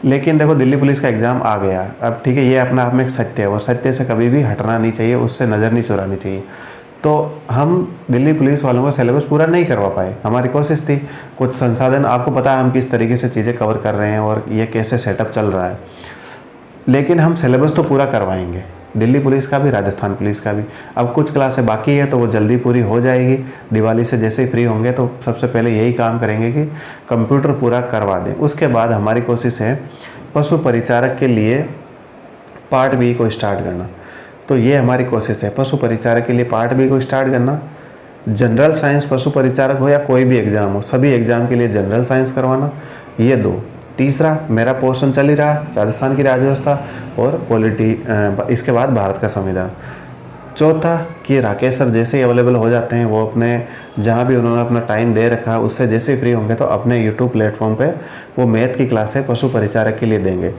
लेकिन देखो दिल्ली पुलिस का एग्ज़ाम आ गया अब। ठीक है, ये अपने आप में एक सत्य है, और सत्य से कभी भी हटना नहीं चाहिए, उससे नज़र नहीं चुरानी चाहिए। तो हम दिल्ली पुलिस वालों का सिलेबस पूरा नहीं करवा पाए। हमारी कोशिश थी, कुछ संसाधन, आपको पता है हम किस तरीके से चीज़ें कवर कर रहे हैं और ये कैसे सेटअप चल रहा है, लेकिन हम सिलेबस तो पूरा करवाएंगे, दिल्ली पुलिस का भी, राजस्थान पुलिस का भी। अब कुछ क्लासें बाकी है तो वो जल्दी पूरी हो जाएगी। दिवाली से जैसे ही फ्री होंगे तो सबसे पहले यही काम करेंगे कि कंप्यूटर पूरा करवा दें। उसके बाद हमारी कोशिश है पशु परिचारक के लिए पार्ट B को स्टार्ट करना। तो ये हमारी कोशिश है पशु परिचारक के लिए पार्ट बी को स्टार्ट करना। जनरल साइंस पशु परिचारक हो या कोई भी एग्ज़ाम हो, सभी एग्ज़ाम के लिए जनरल साइंस करवाना, ये 2। तीसरा मेरा पोर्शन चल ही रहा राजस्थान की राज्य व्यवस्था और पॉलिटी, इसके बाद भारत का संविधान। चौथा कि राकेश सर जैसे ही अवेलेबल हो जाते हैं, वो अपने जहाँ भी उन्होंने अपना टाइम दे रखा है उससे जैसे ही फ्री होंगे तो अपने यूट्यूब प्लेटफॉर्म पे वो मैथ की क्लासें पशु परिचारक के लिए देंगे।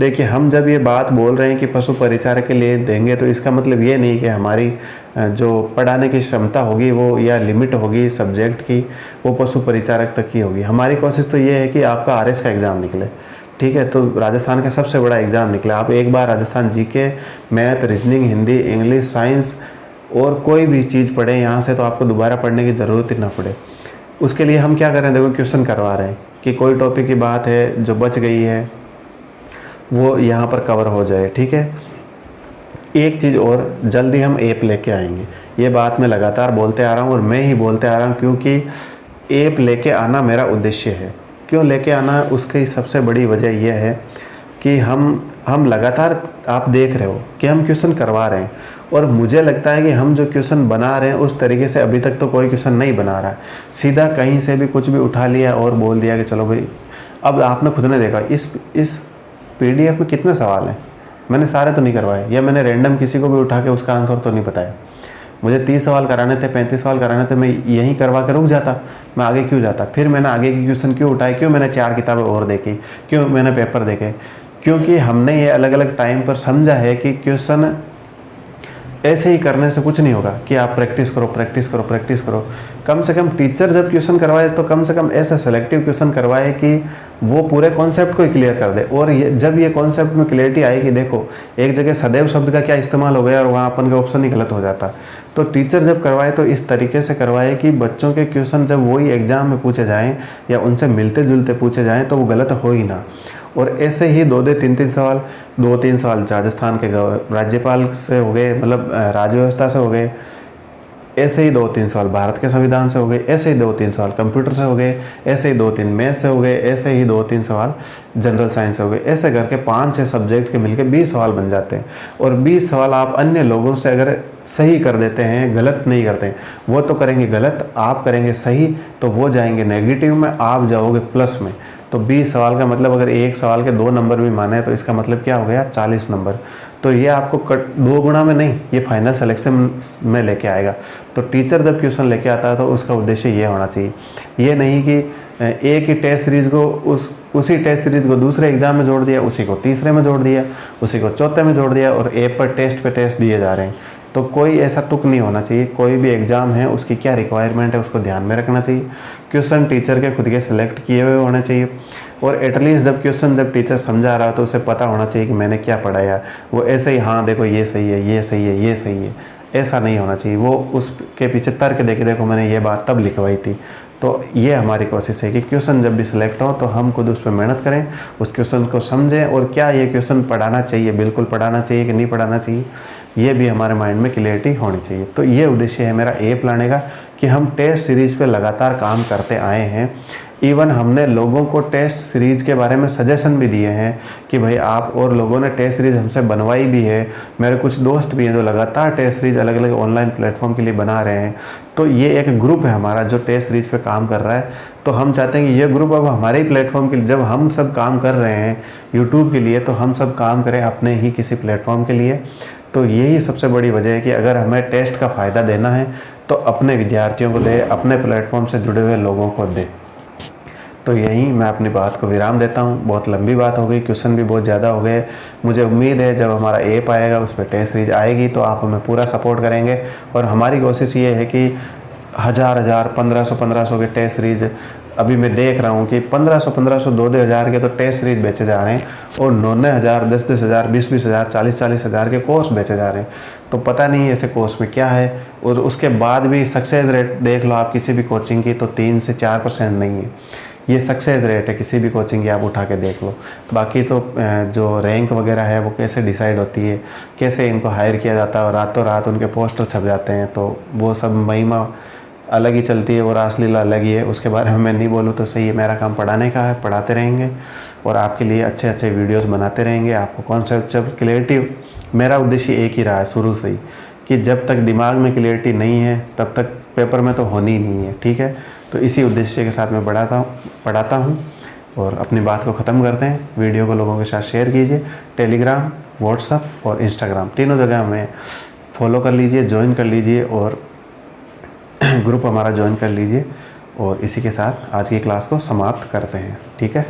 देखिए, हम जब ये बात बोल रहे हैं कि पशु परिचारक के लिए देंगे तो इसका मतलब ये नहीं कि हमारी जो पढ़ाने की क्षमता होगी वो या लिमिट होगी सब्जेक्ट की वो पशु परिचारक तक की होगी। हमारी कोशिश तो ये है कि आपका आरएस का एग्ज़ाम निकले, ठीक है। तो राजस्थान का सबसे बड़ा एग्ज़ाम निकला। आप एक बार Rajasthan GK, math, reasoning, Hindi, English, science और कोई भी चीज़ पढ़ें यहाँ से तो आपको दोबारा पढ़ने की ज़रूरत ही ना पड़े। उसके लिए हम क्या कर रहे हैं, देखो क्वेश्चन करवा रहे हैं कि कोई टॉपिक की बात है जो बच गई है वो यहाँ पर कवर हो जाए, ठीक है। एक चीज़ और, जल्दी हम ऐप लेके आएंगे। ये बात मैं लगातार बोलते आ रहा हूँ और मैं ही बोलते आ रहा हूँ क्योंकि ऐप लेके आना मेरा उद्देश्य है। क्यों लेके आना, उसकी सबसे बड़ी वजह यह है कि हम लगातार, आप देख रहे हो कि हम क्वेश्चन करवा रहे हैं और मुझे लगता है कि हम जो क्वेश्चन बना रहे हैं उस तरीके से अभी तक तो कोई क्वेश्चन नहीं बना रहा है। सीधा कहीं से भी कुछ भी उठा लिया और बोल दिया कि चलो भाई। अब आपने खुद ने देखा इस PDF में कितने सवाल हैं, मैंने सारे तो नहीं करवाए या मैंने रैंडम किसी को भी उठा के उसका आंसर तो नहीं बताया। मुझे 30 सवाल कराने थे, 35 सवाल कराने थे, मैं यहीं करवा के रुक जाता, मैं आगे क्यों जाता। फिर मैंने आगे के क्वेश्चन क्यों उठाए, क्यों मैंने 4 किताबें और देखी, क्यों मैंने पेपर देखे, क्योंकि हमने ये अलग अलग टाइम पर समझा है कि क्वेश्चन ऐसे ही करने से कुछ नहीं होगा कि आप प्रैक्टिस करो प्रैक्टिस करो प्रैक्टिस करो। कम से कम टीचर जब क्वेश्चन करवाए तो कम से कम ऐसे सेलेक्टिव क्वेश्चन करवाए कि वो पूरे कॉन्सेप्ट को ही क्लियर कर दे। और जब ये कॉन्सेप्ट में क्लियरिटी आएगी, देखो एक जगह सदैव शब्द का क्या इस्तेमाल हो गया और वहाँ अपन का ऑप्शन ही गलत हो जाता। तो टीचर जब करवाए तो इस तरीके से करवाए कि बच्चों के क्वेश्चन जब वही एग्जाम में पूछे जाएँ या उनसे मिलते जुलते पूछे जाएँ तो वो गलत हो ही ना। और ऐसे ही 2-2, 3-3 सवाल, 2-3 सवाल राजस्थान के राज्यपाल से हो गए, मतलब राज्य व्यवस्था से हो गए। ऐसे ही 2-3 सवाल भारत के संविधान से हो गए। ऐसे ही 2-3 सवाल कंप्यूटर से हो गए। ऐसे ही 2-3 मैथ से हो गए। ऐसे ही 2-3 सवाल जनरल साइंस से हो गए। ऐसे करके 5-6 सब्जेक्ट के मिलके 20 सवाल बन जाते हैं। और 20 सवाल आप अन्य लोगों से अगर सही कर देते हैं, गलत नहीं करते हैं, वो तो करेंगे गलत, आप करेंगे सही, तो वो जाएंगे नेगेटिव में, आप जाओगे प्लस में। तो 20 सवाल का मतलब अगर एक सवाल के 2 नंबर भी माने तो इसका मतलब क्या हो गया, 40 नंबर। तो ये आपको 2 गुना में नहीं, ये फाइनल सिलेक्शन में लेके आएगा। तो टीचर जब क्वेश्चन लेके आता है तो उसका उद्देश्य ये होना चाहिए, ये नहीं कि एक ही टेस्ट सीरीज को उसी टेस्ट सीरीज को दूसरे एग्जाम में जोड़ दिया, उसी को तीसरे में जोड़ दिया, उसी को चौथे में जोड़ दिया और ऐप पर टेस्ट दिए जा रहे हैं। तो कोई ऐसा तुक नहीं होना चाहिए। कोई भी एग्ज़ाम है उसकी क्या रिक्वायरमेंट है उसको ध्यान में रखना चाहिए। क्वेश्चन टीचर के खुद के सिलेक्ट किए हुए होने चाहिए और एटलीस्ट जब टीचर समझा रहा हो तो उसे पता होना चाहिए कि मैंने क्या पढ़ाया। वो ऐसे ही हाँ देखो ये सही है, ये सही है, ये सही है, ऐसा नहीं होना चाहिए। वो उसके पीछे तर्क देके देखो मैंने ये बात तब लिखवाई थी। तो ये हमारी कोशिश है कि क्वेश्चन जब भी सिलेक्ट हो तो हम खुद उस पर मेहनत करें, उस क्वेश्चन को समझें और क्या ये क्वेश्चन पढ़ाना चाहिए, बिल्कुल पढ़ाना चाहिए कि नहीं पढ़ाना चाहिए, ये भी हमारे माइंड में क्लियरिटी होनी चाहिए। तो ये उद्देश्य है मेरा ऐप लाने का कि हम टेस्ट सीरीज़ पे लगातार काम करते आए हैं। इवन हमने लोगों को टेस्ट सीरीज़ के बारे में सजेशन भी दिए हैं कि भाई आप, और लोगों ने टेस्ट सीरीज़ हमसे बनवाई भी है। मेरे कुछ दोस्त भी हैं जो लगातार टेस्ट सीरीज़ अलग अलग ऑनलाइन प्लेटफॉर्म के लिए बना रहे हैं। तो ये एक ग्रुप है हमारा जो टेस्ट सीरीज़ पे काम कर रहा है। तो हम चाहते हैं कि ये ग्रुप अब हमारे ही प्लेटफॉर्म के लिए, जब हम सब काम कर रहे हैं यूट्यूब के लिए, तो हम सब काम करें अपने ही किसी प्लेटफॉर्म के लिए। तो यही सबसे बड़ी वजह है कि अगर हमें टेस्ट का फ़ायदा देना है तो अपने विद्यार्थियों को दे, अपने प्लेटफॉर्म से जुड़े हुए लोगों को दे। तो यहीं मैं अपनी बात को विराम देता हूँ। बहुत लंबी बात हो गई, क्वेश्चन भी बहुत ज़्यादा हो गए। मुझे उम्मीद है जब हमारा ऐप आएगा उस पर टेस्ट सीरीज आएगी तो आप हमें पूरा सपोर्ट करेंगे। और हमारी कोशिश ये है कि 1000 1500 के टेस्ट सीरीज, अभी मैं देख रहा हूँ कि 1500 2-2 के तो टेस्ट सीरीज बेचे जा रहे हैं और 9-9 10-10 20-20 40-40 के कोर्स बेचे जा रहे हैं। तो पता नहीं ऐसे कोर्स में क्या है। और उसके बाद भी सक्सेस रेट देख लो आप किसी भी कोचिंग की, तो 3 से 4% नहीं है। ये सक्सेस रेट है किसी भी कोचिंग की, आप उठा के देख लो। बाकी तो जो रैंक वगैरह है वो कैसे डिसाइड होती है, कैसे इनको हायर किया जाता है और रातों रात उनके पोस्टर छप जाते हैं, तो वो सब महिमा अलग ही चलती है और रासलीला अलग ही है। उसके बारे में मैं नहीं बोलूँ तो सही है। मेरा काम पढ़ाने का है, पढ़ाते रहेंगे और आपके लिए अच्छे अच्छे वीडियोस बनाते रहेंगे। आपको कॉन्सेप्ट जब क्लियरिटी मेरा उद्देश्य एक ही रहा है शुरू से ही कि जब तक दिमाग में क्लियरिटी नहीं है तब तक पेपर में तो होनी ही नहीं है, ठीक है। तो इसी उद्देश्य के साथ मैं पढ़ाता हूँ और अपनी बात को ख़त्म करते हैं। वीडियो को लोगों के साथ शेयर कीजिए, टेलीग्राम, व्हाट्सअप और इंस्टाग्राम तीनों जगह हमें फॉलो कर लीजिए, ज्वाइन कर लीजिए और ग्रुप हमारा ज्वाइन कर लीजिए। और इसी के साथ आज की क्लास को समाप्त करते हैं, ठीक है।